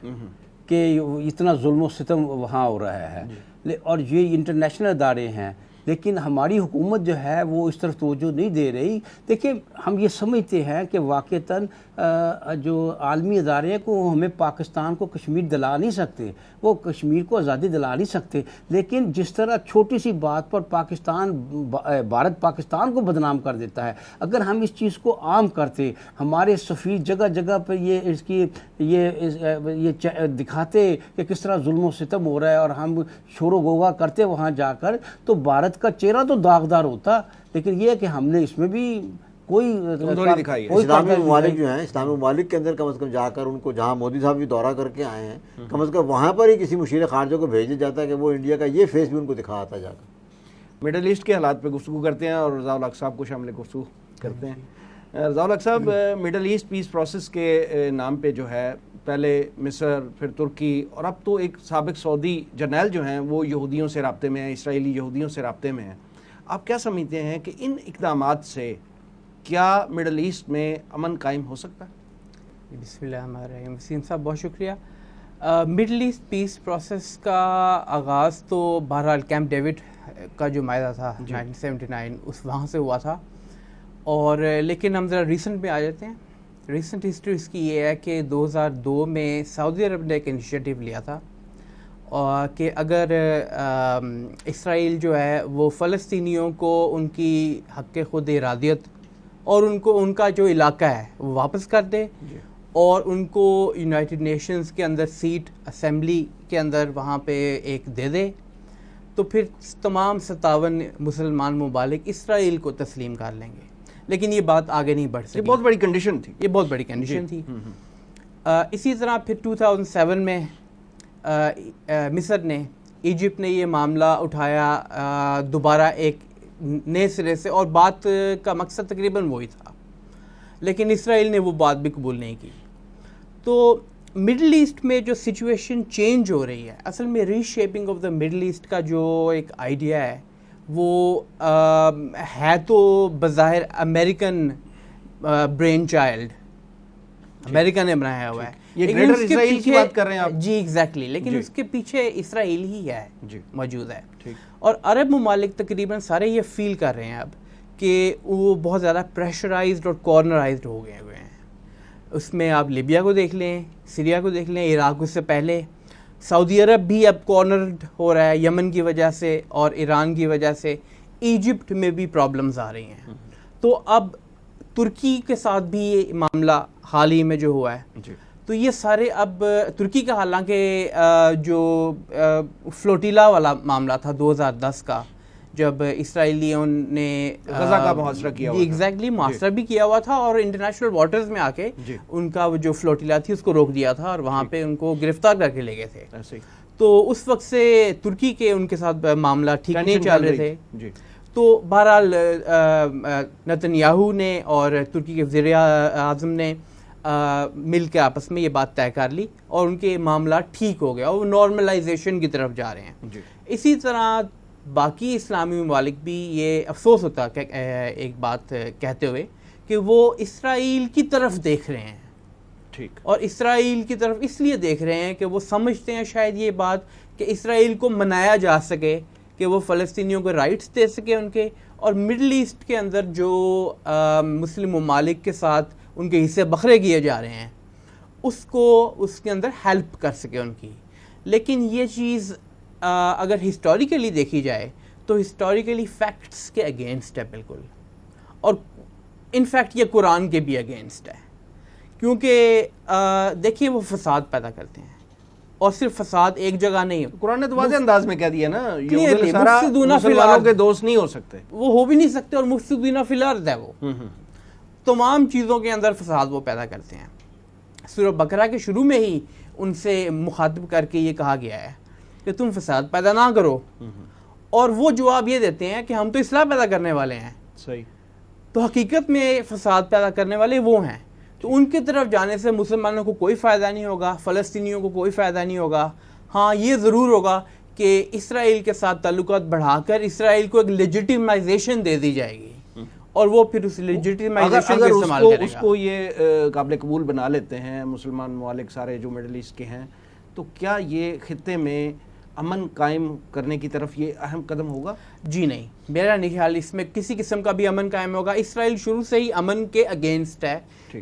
کہ اتنا ظلم و ستم وہاں ہو رہا ہے, اور یہ انٹرنیشنل ادارے ہیں, لیکن ہماری حکومت جو ہے وہ اس طرف توجہ نہیں دے رہی. دیکھیں ہم یہ سمجھتے ہیں کہ واقعتاً جو عالمی ادارے ہیں کو ہمیں پاکستان کو کشمیر دلا نہیں سکتے, وہ کشمیر کو آزادی دلا نہیں سکتے, لیکن جس طرح چھوٹی سی بات پر بھارت پاکستان کو بدنام کر دیتا ہے, اگر ہم اس چیز کو عام کرتے, ہمارے سفیر جگہ جگہ پہ یہ دکھاتے کہ کس طرح ظلم و ستم ہو رہا ہے اور ہم شور و غوغا کرتے وہاں جا کر, تو بھارت کا چہرہ تو داغدار ہوتا. لیکن یہ ہے کہ ہم نے اس میں بھی کوئی اسلامی ممالک جو ہیں, اسلامی ممالک کے اندر کم از کم جا کر ان کو, جہاں مودی صاحب بھی دورہ کر کے آئے ہیں, کم از کم وہاں پر ہی کسی مشیر خارجہ کو بھیجا جاتا ہے کہ وہ انڈیا کا یہ فیس بھی ان کو دکھا آتا جا کر. مڈل ایسٹ کے حالات پہ گفتگو کرتے ہیں اور رضا الحق صاحب کو شامل گفتگو کرتے ہیں. رضا الحق صاحب, مڈل ایسٹ پیس پروسیس کے نام پہ جو ہے پہلے مصر, پھر ترکی, اور اب تو ایک سابق سعودی جرنیل جو ہیں وہ یہودیوں سے رابطے میں ہیں, اسرائیلی یہودیوں سے رابطے میں ہیں. آپ کیا سمجھتے ہیں کہ ان اقدامات سے کیا مڈل ایسٹ میں امن قائم ہو سکتا ہے؟ بسم اللہ الرحمن الرحیم. وسیم صاحب بہت شکریہ. مڈل ایسٹ پیس پروسیس کا آغاز تو بہرحال کیمپ ڈیوڈ کا جو معاہدہ تھا 1979 اس وہاں سے ہوا تھا, اور لیکن ہم ذرا ریسنٹ میں آ جاتے ہیں. ریسنٹ ہسٹری اس کی یہ ہے کہ 2002 میں سعودی عرب نے ایک انیشیٹو لیا تھا کہ اگر اسرائیل جو ہے وہ فلسطینیوں کو ان کی حق خود ارادیت اور ان کو ان کا جو علاقہ ہے وہ واپس کر دے, اور ان کو یونائٹڈ نیشنز کے اندر سیٹ اسمبلی کے اندر وہاں پہ ایک دے دے, تو پھر تمام 57 مسلمان ممالک اسرائیل کو تسلیم کر لیں گے. لیکن یہ بات آگے نہیں بڑھ سکی. یہ بہت بڑی کنڈیشن تھی. یہ بہت بڑی کنڈیشن تھی. اسی طرح پھر 2007 میں مصر نے, ایجپٹ نے یہ معاملہ اٹھایا دوبارہ ایک نئے سرے سے, اور بات کا مقصد تقریباً وہی تھا, لیکن اسرائیل نے وہ بات بھی قبول نہیں کی. تو مڈل ایسٹ میں جو سچویشن چینج ہو رہی ہے, اصل میں reshaping of the Middle East کا جو ایک آئیڈیا ہے وہ ہے تو بظاہر امریکن برین چائلڈ, امریکہ نے بنایا ہوا ہے. یہ گریٹر اسرائیل کی بات کر رہے ہیں آپ؟ جی ایگزیکٹلی, لیکن اس کے پیچھے اسرائیل ہی ہے موجود ہے. اور عرب ممالک تقریباً سارے یہ فیل کر رہے ہیں اب کہ وہ بہت زیادہ پریشرائزڈ اور کارنرائزڈ ہو گئے ہوئے ہیں. اس میں آپ لیبیا کو دیکھ لیں, سیریا کو دیکھ لیں, عراق اس سے پہلے, سعودی عرب بھی اب کارنرڈ ہو رہا ہے یمن کی وجہ سے اور ایران کی وجہ سے, ایجپٹ میں بھی پرابلمز آ رہی ہیں. تو اب ترکی کے ساتھ بھی یہ معاملہ حال ہی میں جو ہوا ہے, تو یہ سارے اب ترکی کا, حالانکہ جو فلوٹیلا والا معاملہ تھا 2010 کا, جب اسرائیلیوں نے غزہ کا محاصرہ کیا ہوا, ایگزیکٹلی محاصرہ بھی کیا ہوا تھا, اور انٹرنیشنل واٹرز میں آ کے ان کا جو فلوٹیلا تھی اس کو روک دیا تھا, اور وہاں پہ ان کو گرفتار کر کے لے گئے تھے. تو اس وقت سے ترکی کے ان کے ساتھ معاملہ ٹھیک نہیں چل رہے تھے. تو بہرحال نتنیاہو نے اور ترکی کے وزیر اعظم نے مل کے آپس میں یہ بات طے کر لی, اور ان کے معاملہ ٹھیک ہو گیا, اور وہ نارملائزیشن کی طرف جا رہے ہیں. اسی طرح باقی اسلامی ممالک بھی یہ افسوس ہوتا کہ ایک بات کہتے ہوئے کہ وہ اسرائیل کی طرف دیکھ رہے ہیں. ٹھیک. اور اسرائیل کی طرف اس لیے دیکھ رہے ہیں کہ وہ سمجھتے ہیں شاید یہ بات کہ اسرائیل کو منایا جا سکے کہ وہ فلسطینیوں کو رائٹس دے سکے ان کے, اور مڈل ایسٹ کے اندر جو مسلم ممالک کے ساتھ ان کے حصے بکھرے کیے جا رہے ہیں اس کو اس کے اندر ہیلپ کر سکے ان کی. لیکن یہ چیز اگر ہسٹوریکلی دیکھی جائے تو ہسٹوریکلی فیکٹس کے اگینسٹ ہے بالکل, اور انفیکٹ یہ قرآن کے بھی اگینسٹ ہے, کیونکہ دیکھیے وہ فساد پیدا کرتے ہیں, اور صرف فساد ایک جگہ نہیں. قرآن نے تو واضح انداز میں کہہ دیا نا, Clearly, سارا مفسدون فی مسلمانوں الارض کے دوست نہیں ہو سکتے, وہ ہو بھی نہیں سکتے, اور مفسدون فی الارض ہے وہ. تمام چیزوں کے اندر فساد وہ پیدا کرتے ہیں. سورہ بقرہ کے شروع میں ہی ان سے مخاطب کر کے یہ کہا گیا ہے کہ تم فساد پیدا نہ کرو, اور وہ جواب یہ دیتے ہیں کہ ہم تو اصلاح پیدا کرنے والے ہیں. صحیح. تو حقیقت میں فساد پیدا کرنے والے وہ ہیں. تو ان کی طرف جانے سے مسلمانوں کو کوئی فائدہ نہیں ہوگا, فلسطینیوں کو کوئی فائدہ نہیں ہوگا. ہاں یہ ضرور ہوگا کہ اسرائیل کے ساتھ تعلقات بڑھا کر اسرائیل کو ایک لیجٹیمائزیشن دے دی جائے گی, اور وہ پھر اس لیجٹیمائزیشن کو استعمال کرے گا. اس کو یہ قابل قبول بنا لیتے ہیں مسلمان ممالک سارے جو مڈل ایسٹ کے ہیں, تو کیا یہ خطے میں امن قائم کرنے کی طرف یہ اہم قدم ہوگا؟ جی نہیں, میرا نہیں خیال اس میں کسی قسم کا بھی امن قائم ہوگا. اسرائیل شروع سے ہی امن کے اگینسٹ ہے,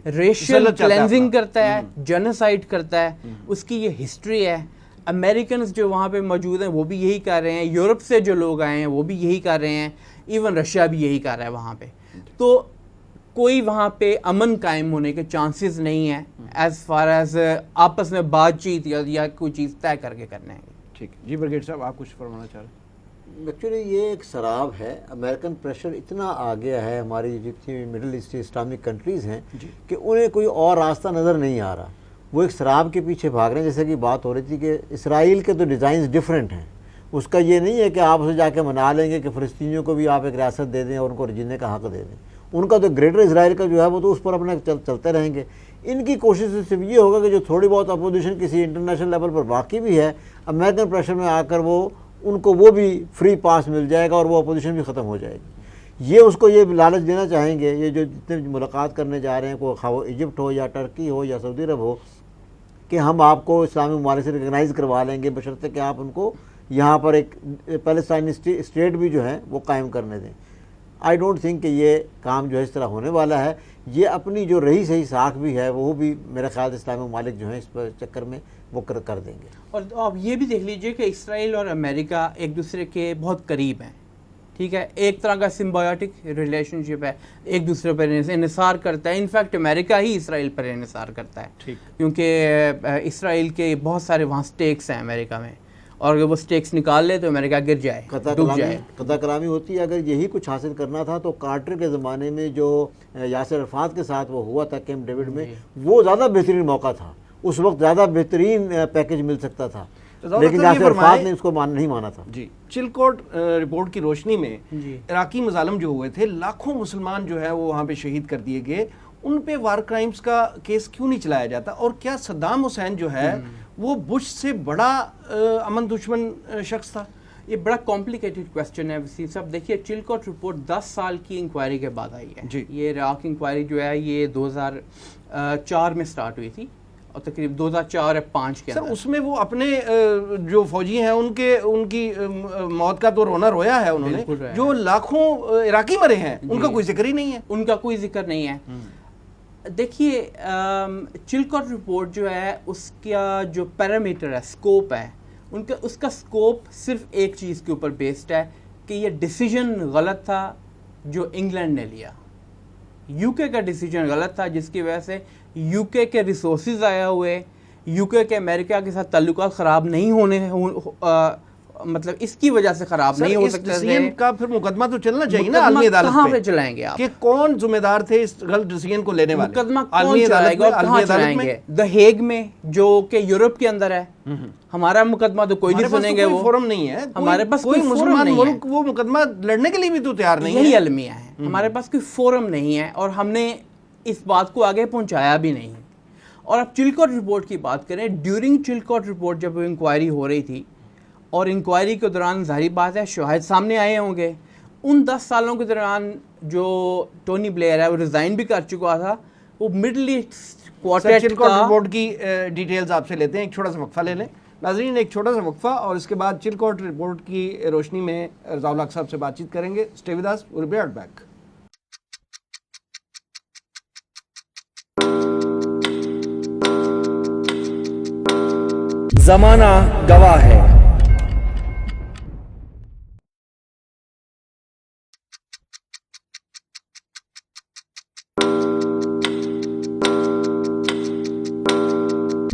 ریشل کلینزنگ کرتا ہے, جنوسائیڈ کرتا ہے, اس کی یہ ہسٹری ہے. امریکنز جو وہاں پہ موجود ہیں وہ بھی یہی کر رہے ہیں, یورپ سے جو لوگ آئے ہیں وہ بھی یہی کر رہے ہیں, ایون رشیا بھی یہی کر رہا ہے وہاں پہ. تو کوئی وہاں پہ امن قائم ہونے کے چانسز نہیں ہیں ایز فار ایز آپس میں بات چیت یا کوئی چیز طے کر کے کرنے ہیں. ٹھیک. جی برگیڈ صاحب, آپ کچھ فرمانا چاہ رہے ہیں؟ ایکچولی یہ ایک سراب ہے. امریکن پریشر اتنا آ گیا ہے ہماری جتنی مڈل ایسٹ اسلامک کنٹریز ہیں کہ انہیں کوئی اور راستہ نظر نہیں آ رہا. وہ ایک سراب کے پیچھے بھاگ رہے ہیں. جیسے کہ بات ہو رہی تھی کہ اسرائیل کے تو ڈیزائنز ڈفرینٹ ہیں. اس کا یہ نہیں ہے کہ آپ اسے جا کے منا لیں گے کہ فلسطینیوں کو بھی آپ ایک ریاست دے دیں اور ان کو جینے کا حق دے دیں. ان کا تو گریٹر اسرائیل کا جو ہے وہ تو اس پر اپنے چلتے رہیں گے. ان کی کوشش صرف یہ ہوگا کہ جو تھوڑی بہت اپوزیشن کسی انٹرنیشنل لیول پر باقی بھی ہے, امریکن پریشر میں آ کر ان کو وہ بھی فری پاس مل جائے گا اور وہ اپوزیشن بھی ختم ہو جائے گی. یہ اس کو یہ لالچ دینا چاہیں گے, یہ جو جتنے ملاقات کرنے جا رہے ہیں, خواہ وہ ایجپٹ ہو یا ٹرکی ہو یا سعودی عرب ہو, کہ ہم آپ کو اسلامی ممالک سے ریکگنائز کروا لیں گے بشرطے کہ آپ ان کو یہاں پر ایک پیلسٹائن اسٹیٹ بھی جو ہے وہ قائم کرنے دیں. آئی ڈونٹ تھنک کہ یہ کام جو ہے اس طرح ہونے والا ہے. یہ اپنی جو رہی صحیح ساکھ بھی ہے وہ بھی میرے خیال سے اسلامی ممالک جو ہیں اس پر چکر میں وہ کر دیں گے. اور آپ یہ بھی دیکھ لیجئے کہ اسرائیل اور امریکہ ایک دوسرے کے بہت قریب ہیں, ٹھیک ہے, ایک طرح کا سمبایوٹک ریلیشن شپ ہے, ایک دوسرے پر انحصار کرتا ہے. انفیکٹ امریکہ ہی اسرائیل پر انحصار کرتا ہے, کیونکہ اسرائیل کے بہت سارے وہاں سٹیکس ہیں امریکہ میں, اور اگر وہ سٹیکس نکال لے تو امریکہ گر جائے, ڈوب جائے. قطع کلامی ہوتی ہے. اگر یہی کچھ حاصل کرنا تھا تو کارٹر کے زمانے میں جو یاسر عرفات کے ساتھ وہ ہوا تھا کیمپ ڈیوڈ میں, وہ زیادہ بہترین موقع تھا. اس وقت زیادہ بہترین پیکج مل سکتا تھا, لیکن یاسر عرفات نے اس کو نہیں مانا تھا. جی, چلکوٹ رپورٹ کی روشنی میں عراقی مظالم جو ہوئے تھے, لاکھوں مسلمان جو ہے وہ وہاں پہ شہید کر دیے گئے, ان پہ وار کرائمز کا کیس کیوں نہیں چلایا جاتا؟ اور کیا صدام حسین جو ہے وہ بش سے بڑا امن دشمن شخص تھا؟ یہ بڑا کمپلیکیٹڈ کویسچن ہے وسیم صاحب. دیکھیے چلکوٹ رپورٹ 10 سال کی انکوائری کے بعد آئی ہے. یہ عراق انکوائری جو ہے یہ 2004 میں سٹارٹ ہوئی تھی, اور تقریب 2004 یا 5 کے اندر. سر اس میں وہ اپنے جو فوجی ہیں ان کی موت کا تو رونا رویا ہے انہوں نے, جو لاکھوں عراقی مرے ہیں ان کا کوئی ذکر ہی نہیں ہے. ان کا کوئی ذکر نہیں ہے. دیکھیے چلکوٹ رپورٹ جو ہے اس کا جو پیرامیٹر ہے, سکوپ ہے, اس کا سکوپ صرف ایک چیز کے اوپر بیسڈ ہے کہ یہ ڈیسیجن غلط تھا جو انگلینڈ نے لیا. یو کے کا ڈیسیجن غلط تھا جس کی وجہ سے یو کے ریسورسز ضائع ہوئے, یو کے امریکہ کے ساتھ تعلقات خراب نہیں ہونے, مطلب اس کی وجہ سے خراب نہیں ہو سکتے تھے. کا پھر مقدمہ تو چلنا چاہیے نا عالمی عدالت کہاں پہ چلائیں گے آپ, کہ کون ذمہ دار تھے اس غلط ڈیسیژن کو لینے والے؟ مقدمہ کون چلائے گا اور کہاں چلائیں گے؟ دا ہیگ میں, جو کہ یورپ کے اندر ہے. ہمارا مقدمہ تو کوئی نہیں سنیں گے, وہ فورم نہیں ہے ہمارے پاس, کوئی مسلمان ملک وہ مقدمہ لڑنے کے لیے بھی تو تیار نہیں ہے. یہی المیہ ہے, ہمارے پاس کوئی فورم نہیں ہے اور ہم نے اس بات کو آگے پہنچایا بھی نہیں. اور اب چلکوٹ رپورٹ کی بات کریں, ڈیورنگ چلکوٹ رپورٹ جب انکوائری ہو رہی تھی, اور انکوائری کے دوران ظاہری بات ہے شواہد سامنے آئے ہوں گے, ان 10 سالوں کے دوران جو ٹونی بلیئر ہے وہ ریزائن بھی کر چکا تھا. وہ مڈل ایسٹ کوارٹیٹ چلکوٹ رپورٹ کی ڈیٹیلز آپ سے لیتے ہیں, ایک چھوٹا سا وقفہ لے لیں ناظرین, ایک چھوٹا سا وقفہ, اور اس کے بعد چلکوٹ رپورٹ کی روشنی میں رضا الحق صاحب سے بات چیت کریں گے. Stay with us, we'll be right back. زمانہ گواہ ہے.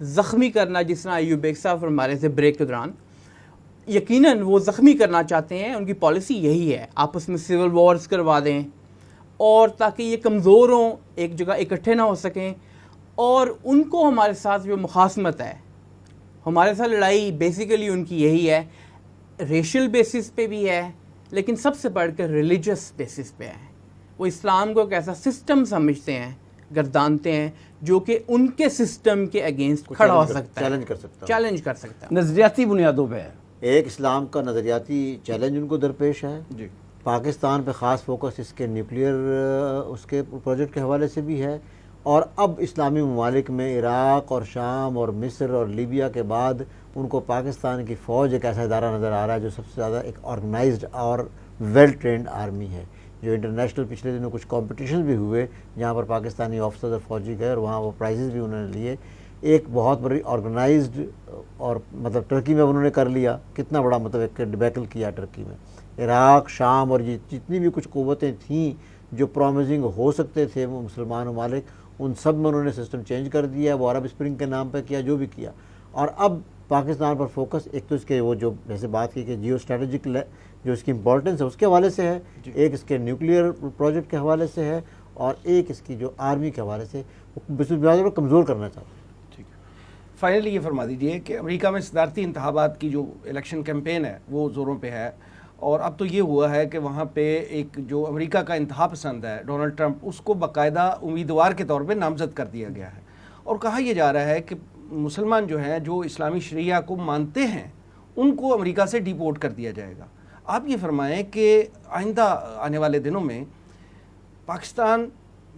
زخمی کرنا، جس طرح ایوب بیگ صاحب ہمارے سے بریک کے دوران، یقیناً وہ زخمی کرنا چاہتے ہیں. ان کی پالیسی یہی ہے، آپس میں سول وارز کروا دیں اور تاکہ یہ کمزور ہوں، ایک جگہ اکٹھے نہ ہو سکیں. اور ان کو ہمارے ساتھ جو مخاصمت ہے، ہمارے ساتھ لڑائی بیسیکلی ان کی یہی ہے، ریشل بیسس پہ بھی ہے لیکن سب سے بڑھ کر ریلیجس بیسس پہ ہے. وہ اسلام کو ایک ایسا سسٹم سمجھتے ہیں، گردانتے ہیں، جو کہ ان کے سسٹم کے اگینسٹ کھڑا ہو سکتا ہے، چیلنج کر سکتا ہے. نظریاتی بنیادوں پہ ہے. ایک اسلام کا نظریاتی چیلنج ان کو درپیش ہے. جی. پاکستان پہ خاص فوکس اس کے نیوکلیئر اس کے پروجیکٹ کے حوالے سے بھی ہے. اور اب اسلامی ممالک میں عراق اور شام اور مصر اور لیبیا کے بعد ان کو پاکستان کی فوج ایک ایسا ادارہ نظر آ رہا ہے جو سب سے زیادہ ایک آرگنائزڈ اور ویل ٹرینڈ آرمی ہے. جو انٹرنیشنل پچھلے دنوں کچھ کمپٹیشن بھی ہوئے جہاں پر پاکستانی آفیسر اور فوجی گئے اور وہاں وہ پرائزز بھی انہوں نے لیے. ایک بہت بڑی آرگنائزڈ اور مطلب ٹرکی میں انہوں نے کر لیا، کتنا بڑا مطلب ایک ڈبیکل کیا ٹرکی میں. عراق، شام اور یہ جتنی بھی کچھ قوتیں تھیں جو پرومزنگ ہو سکتے تھے وہ مسلمان ممالک، ان سب میں انہوں نے سسٹم چینج کر دیا. وہ عرب اسپرنگ کے نام پہ کیا جو بھی کیا. اور اب پاکستان پر فوکس ایک تو اس کے وہ جو جیسے بات کی کہ جیو اسٹریٹجک جو اس کی امپورٹنس ہے اس کے حوالے سے ہے، ایک اس کے نیوکلیئر پروجیکٹ کے حوالے سے ہے، اور ایک اس کی جو آرمی کے حوالے سے وہ کمزور کرنا چاہتے ہیں. ٹھیک. فائنلی یہ فرما دیجئے کہ امریکہ میں صدارتی انتخابات کی جو الیکشن کیمپین ہے وہ زوروں پہ ہے، اور اب تو یہ ہوا ہے کہ وہاں پہ ایک جو امریکہ کا انتہا پسند ہے ڈونلڈ ٹرمپ، اس کو باقاعدہ امیدوار کے طور پہ نامزد کر دیا گیا ہے. اور کہا یہ جا رہا ہے کہ مسلمان جو ہیں جو اسلامی شریعہ کو مانتے ہیں ان کو امریکہ سے ڈیپورٹ کر دیا جائے گا. آپ یہ فرمائیں کہ آئندہ آنے والے دنوں میں پاکستان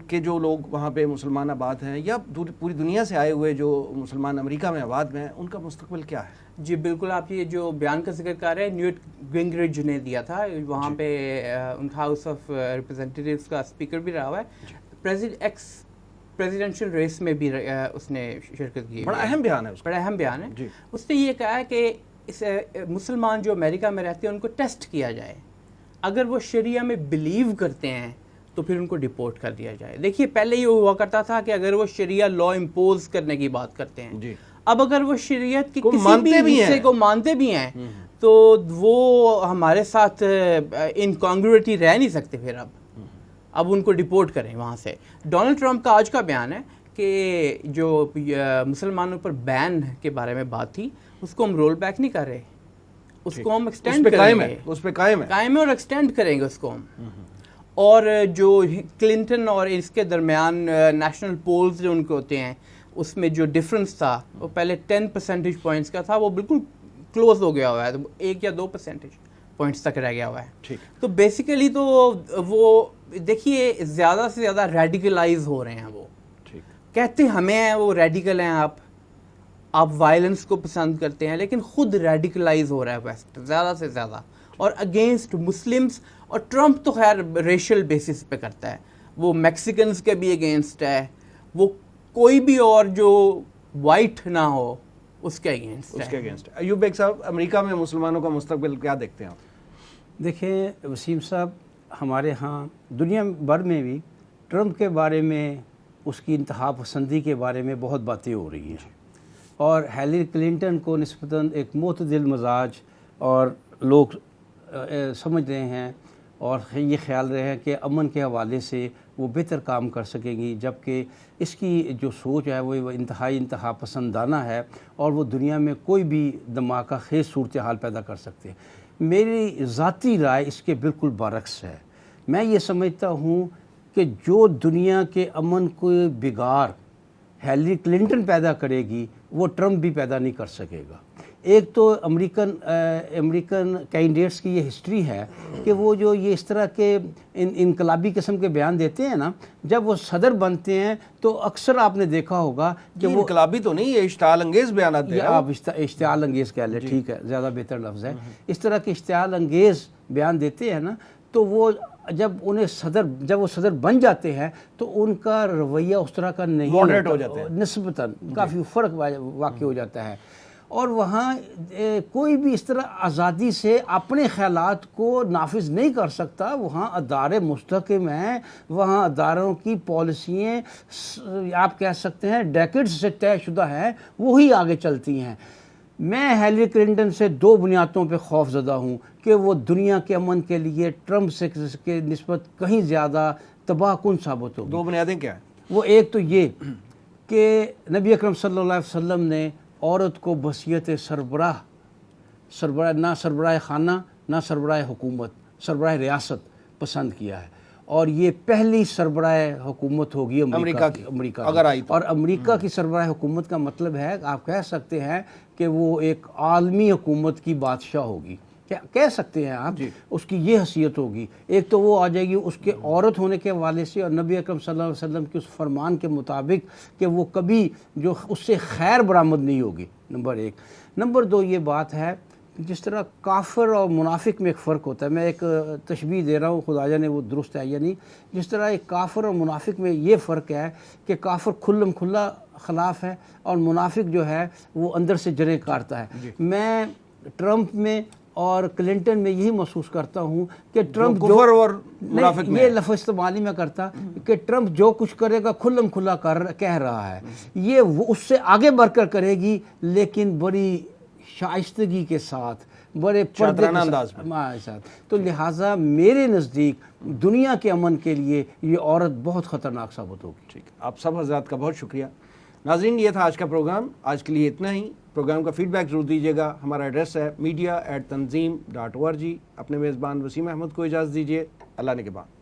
کے جو لوگ وہاں پہ مسلمان آباد ہیں یا پوری دنیا سے آئے ہوئے جو مسلمان امریکہ میں آباد میں ہیں، ان کا مستقبل کیا ہے؟ جی بالکل، آپ یہ جو بیان کا ذکر کر رہے ہیں نیوٹ گنگریچ نے دیا تھا، وہاں پہ ان کا ہاؤس آف ریپرزینٹیٹیوز کا اسپیکر بھی رہا ہوا ہے. پریزیڈینشیل ریس میں بھی اس نے شرکت کی. بڑا اہم بیان ہے، بڑا اہم بیان ہے. اس نے یہ کہا ہے کہ اس مسلمان جو امریکہ میں رہتے ہیں ان کو ٹیسٹ کیا جائے، اگر وہ شریعہ میں بلیو کرتے ہیں تو پھر ان کو ڈیپورٹ کر دیا جائے. دیکھیے پہلے یہ ہوا کرتا تھا کہ اگر وہ شریعہ لا امپوز کرنے کی بات کرتے ہیں، اب اگر وہ شریعت کی کسی بھی حصے کو مانتے بھی ہیں تو وہ ہمارے ساتھ انکانگروٹی رہ نہیں سکتے. پھر اب ان کو ڈیپورٹ کریں وہاں سے. ڈونلڈ ٹرمپ کا آج کا بیان ہے کہ جو مسلمانوں پر بین کے بارے میں بات تھی اس کو ہم رول بیک نہیں کر رہے، اس کو ہم ایکسٹینڈ کریں گے، اس پہ قائم ہے اور ایکسٹینڈ کریں گے اس کو ہم. اور جو کلنٹن اور اس کے درمیان نیشنل پولز جو ان کے ہوتے ہیں اس میں جو ڈفرنس تھا وہ پہلے 10 percentage points کا تھا، وہ بالکل کلوز ہو گیا ہوا ہے، 1 یا 2 percentage points تک رہ گیا ہوا ہے. تو بیسیکلی تو وہ دیکھیے زیادہ سے زیادہ ریڈیکلائز ہو رہے ہیں. وہ کہتے ہمیں ہیں وہ ریڈیکل ہیں، آپ وائلنس کو پسند کرتے ہیں، لیکن خود ریڈیکلائز ہو رہا ہے ویسٹ زیادہ سے زیادہ اور اگینسٹ مسلمس. اور ٹرمپ تو خیر ریشل بیسس پہ کرتا ہے، وہ میکسیکنز کے بھی اگینسٹ ہے، وہ کوئی بھی اور جو وائٹ نہ ہو اس کے اگینسٹ. ایوب بیگ صاحب، امریکہ میں مسلمانوں کا مستقبل کیا دیکھتے ہیں آپ؟ دیکھیں وسیم صاحب، ہمارے ہاں دنیا بھر میں بھی ٹرمپ کے بارے میں، اس کی انتہا پسندی کے بارے میں بہت باتیں ہو رہی ہیں، اور ہیلری کلنٹن کو نسبتاً ایک معتدل مزاج اور لوگ سمجھ رہے ہیں اور یہ خیال رہے ہیں کہ امن کے حوالے سے وہ بہتر کام کر سکیں گی، جبکہ اس کی جو سوچ ہے وہ انتہا پسندانہ ہے اور وہ دنیا میں کوئی بھی دھماکہ خیز صورتحال پیدا کر سکتے ہیں. میری ذاتی رائے اس کے بالکل برعکس ہے. میں یہ سمجھتا ہوں کہ جو دنیا کے امن کو بگاڑ ہیلری کلنٹن پیدا کرے گی وہ ٹرمپ بھی پیدا نہیں کر سکے گا. ایک تو امریکن کینڈیڈیٹس کی یہ ہسٹری ہے کہ وہ جو یہ اس طرح کے انقلابی قسم کے بیان دیتے ہیں نا، جب وہ صدر بنتے ہیں تو اکثر آپ نے دیکھا ہوگا کہ وہ انقلابی تو نہیں، یہ اشتعال انگیز بیانات ہیں. آپ اشتعال انگیز کہہ لیں، ٹھیک ہے، زیادہ بہتر لفظ ہے. اس طرح کے اشتعال انگیز بیان دیتے ہیں نا، تو وہ جب وہ صدر بن جاتے ہیں تو ان کا رویہ اس طرح کا نہیں ماڈریٹ ہو جاتے ہیں، نسبتاً کافی فرق واقع ہو جاتا ہے. اور وہاں کوئی بھی اس طرح آزادی سے اپنے خیالات کو نافذ نہیں کر سکتا. وہاں ادارے مستحکم ہیں, وہاں اداروں کی پالیسیاں آپ کہہ سکتے ہیں ڈیکڈز سے طے شدہ ہیں, وہی آگے چلتی ہیں. میں ہیلری کلنٹن سے 2 بنیادوں پہ خوف زدہ ہوں کہ وہ دنیا کے امن کے لیے ٹرمپ سے کے نسبت کہیں زیادہ تباہ کن ثابت ہوگی. 2 بنیادیں کیا ہیں؟ وہ ایک تو یہ کہ نبی اکرم صلی اللہ علیہ وسلم نے عورت کو بصیت سربراہ نہ سربراہ خانہ نہ سربراہ حکومت, سربراہ ریاست پسند کیا ہے, اور یہ پہلی سربراہ حکومت ہوگی امریکہ کی اگر آئی تو. اور امریکہ کی سربراہ حکومت کا مطلب ہے آپ کہہ سکتے ہیں کہ وہ ایک عالمی حکومت کی بادشاہ ہوگی, کہہ سکتے ہیں آپ, اس کی یہ حیثیت ہوگی. ایک تو وہ آ جائے گی اس کے عورت ہونے کے حوالے سے, اور نبی اکرم صلی اللہ علیہ وسلم کے اس فرمان کے مطابق کہ وہ کبھی جو اس سے خیر برآمد نہیں ہوگی, نمبر 1. نمبر 2 یہ بات ہے جس طرح کافر اور منافق میں ایک فرق ہوتا ہے. میں ایک تشبیہ دے رہا ہوں, خدا جانے وہ درست ہے یا نہیں. جس طرح ایک کافر اور منافق میں یہ فرق ہے کہ کافر کھلم کھلا خلاف ہے اور منافق جو ہے وہ اندر سے جریں کاٹتا ہے. میں ٹرمپ میں اور کلنٹن میں یہی محسوس کرتا ہوں کہ ٹرمپ کفر اور منافق میں, یہ لفظ استعمال ہی میں کرتا کہ ٹرمپ جو کچھ کرے گا کھلم کھلا کہہ رہا ہے, یہ وہ اس سے آگے بڑھ کر کرے گی لیکن بڑی شائستگی کے ساتھ, بڑے پردے کے ساتھ. تو لہٰذا میرے نزدیک دنیا کے امن کے لیے یہ عورت بہت خطرناک ثابت ہوگی. ٹھیک, آپ سب حضرات کا بہت شکریہ. ناظرین, یہ تھا آج کا پروگرام. آج کے لیے اتنا ہی. پروگرام کا فیڈ بیک ضرور دیجیے گا. ہمارا ایڈریس ہے media@tanzeem.org. اپنے میزبان وسیم احمد کو اجازت دیجیے. اللہ نگہبان.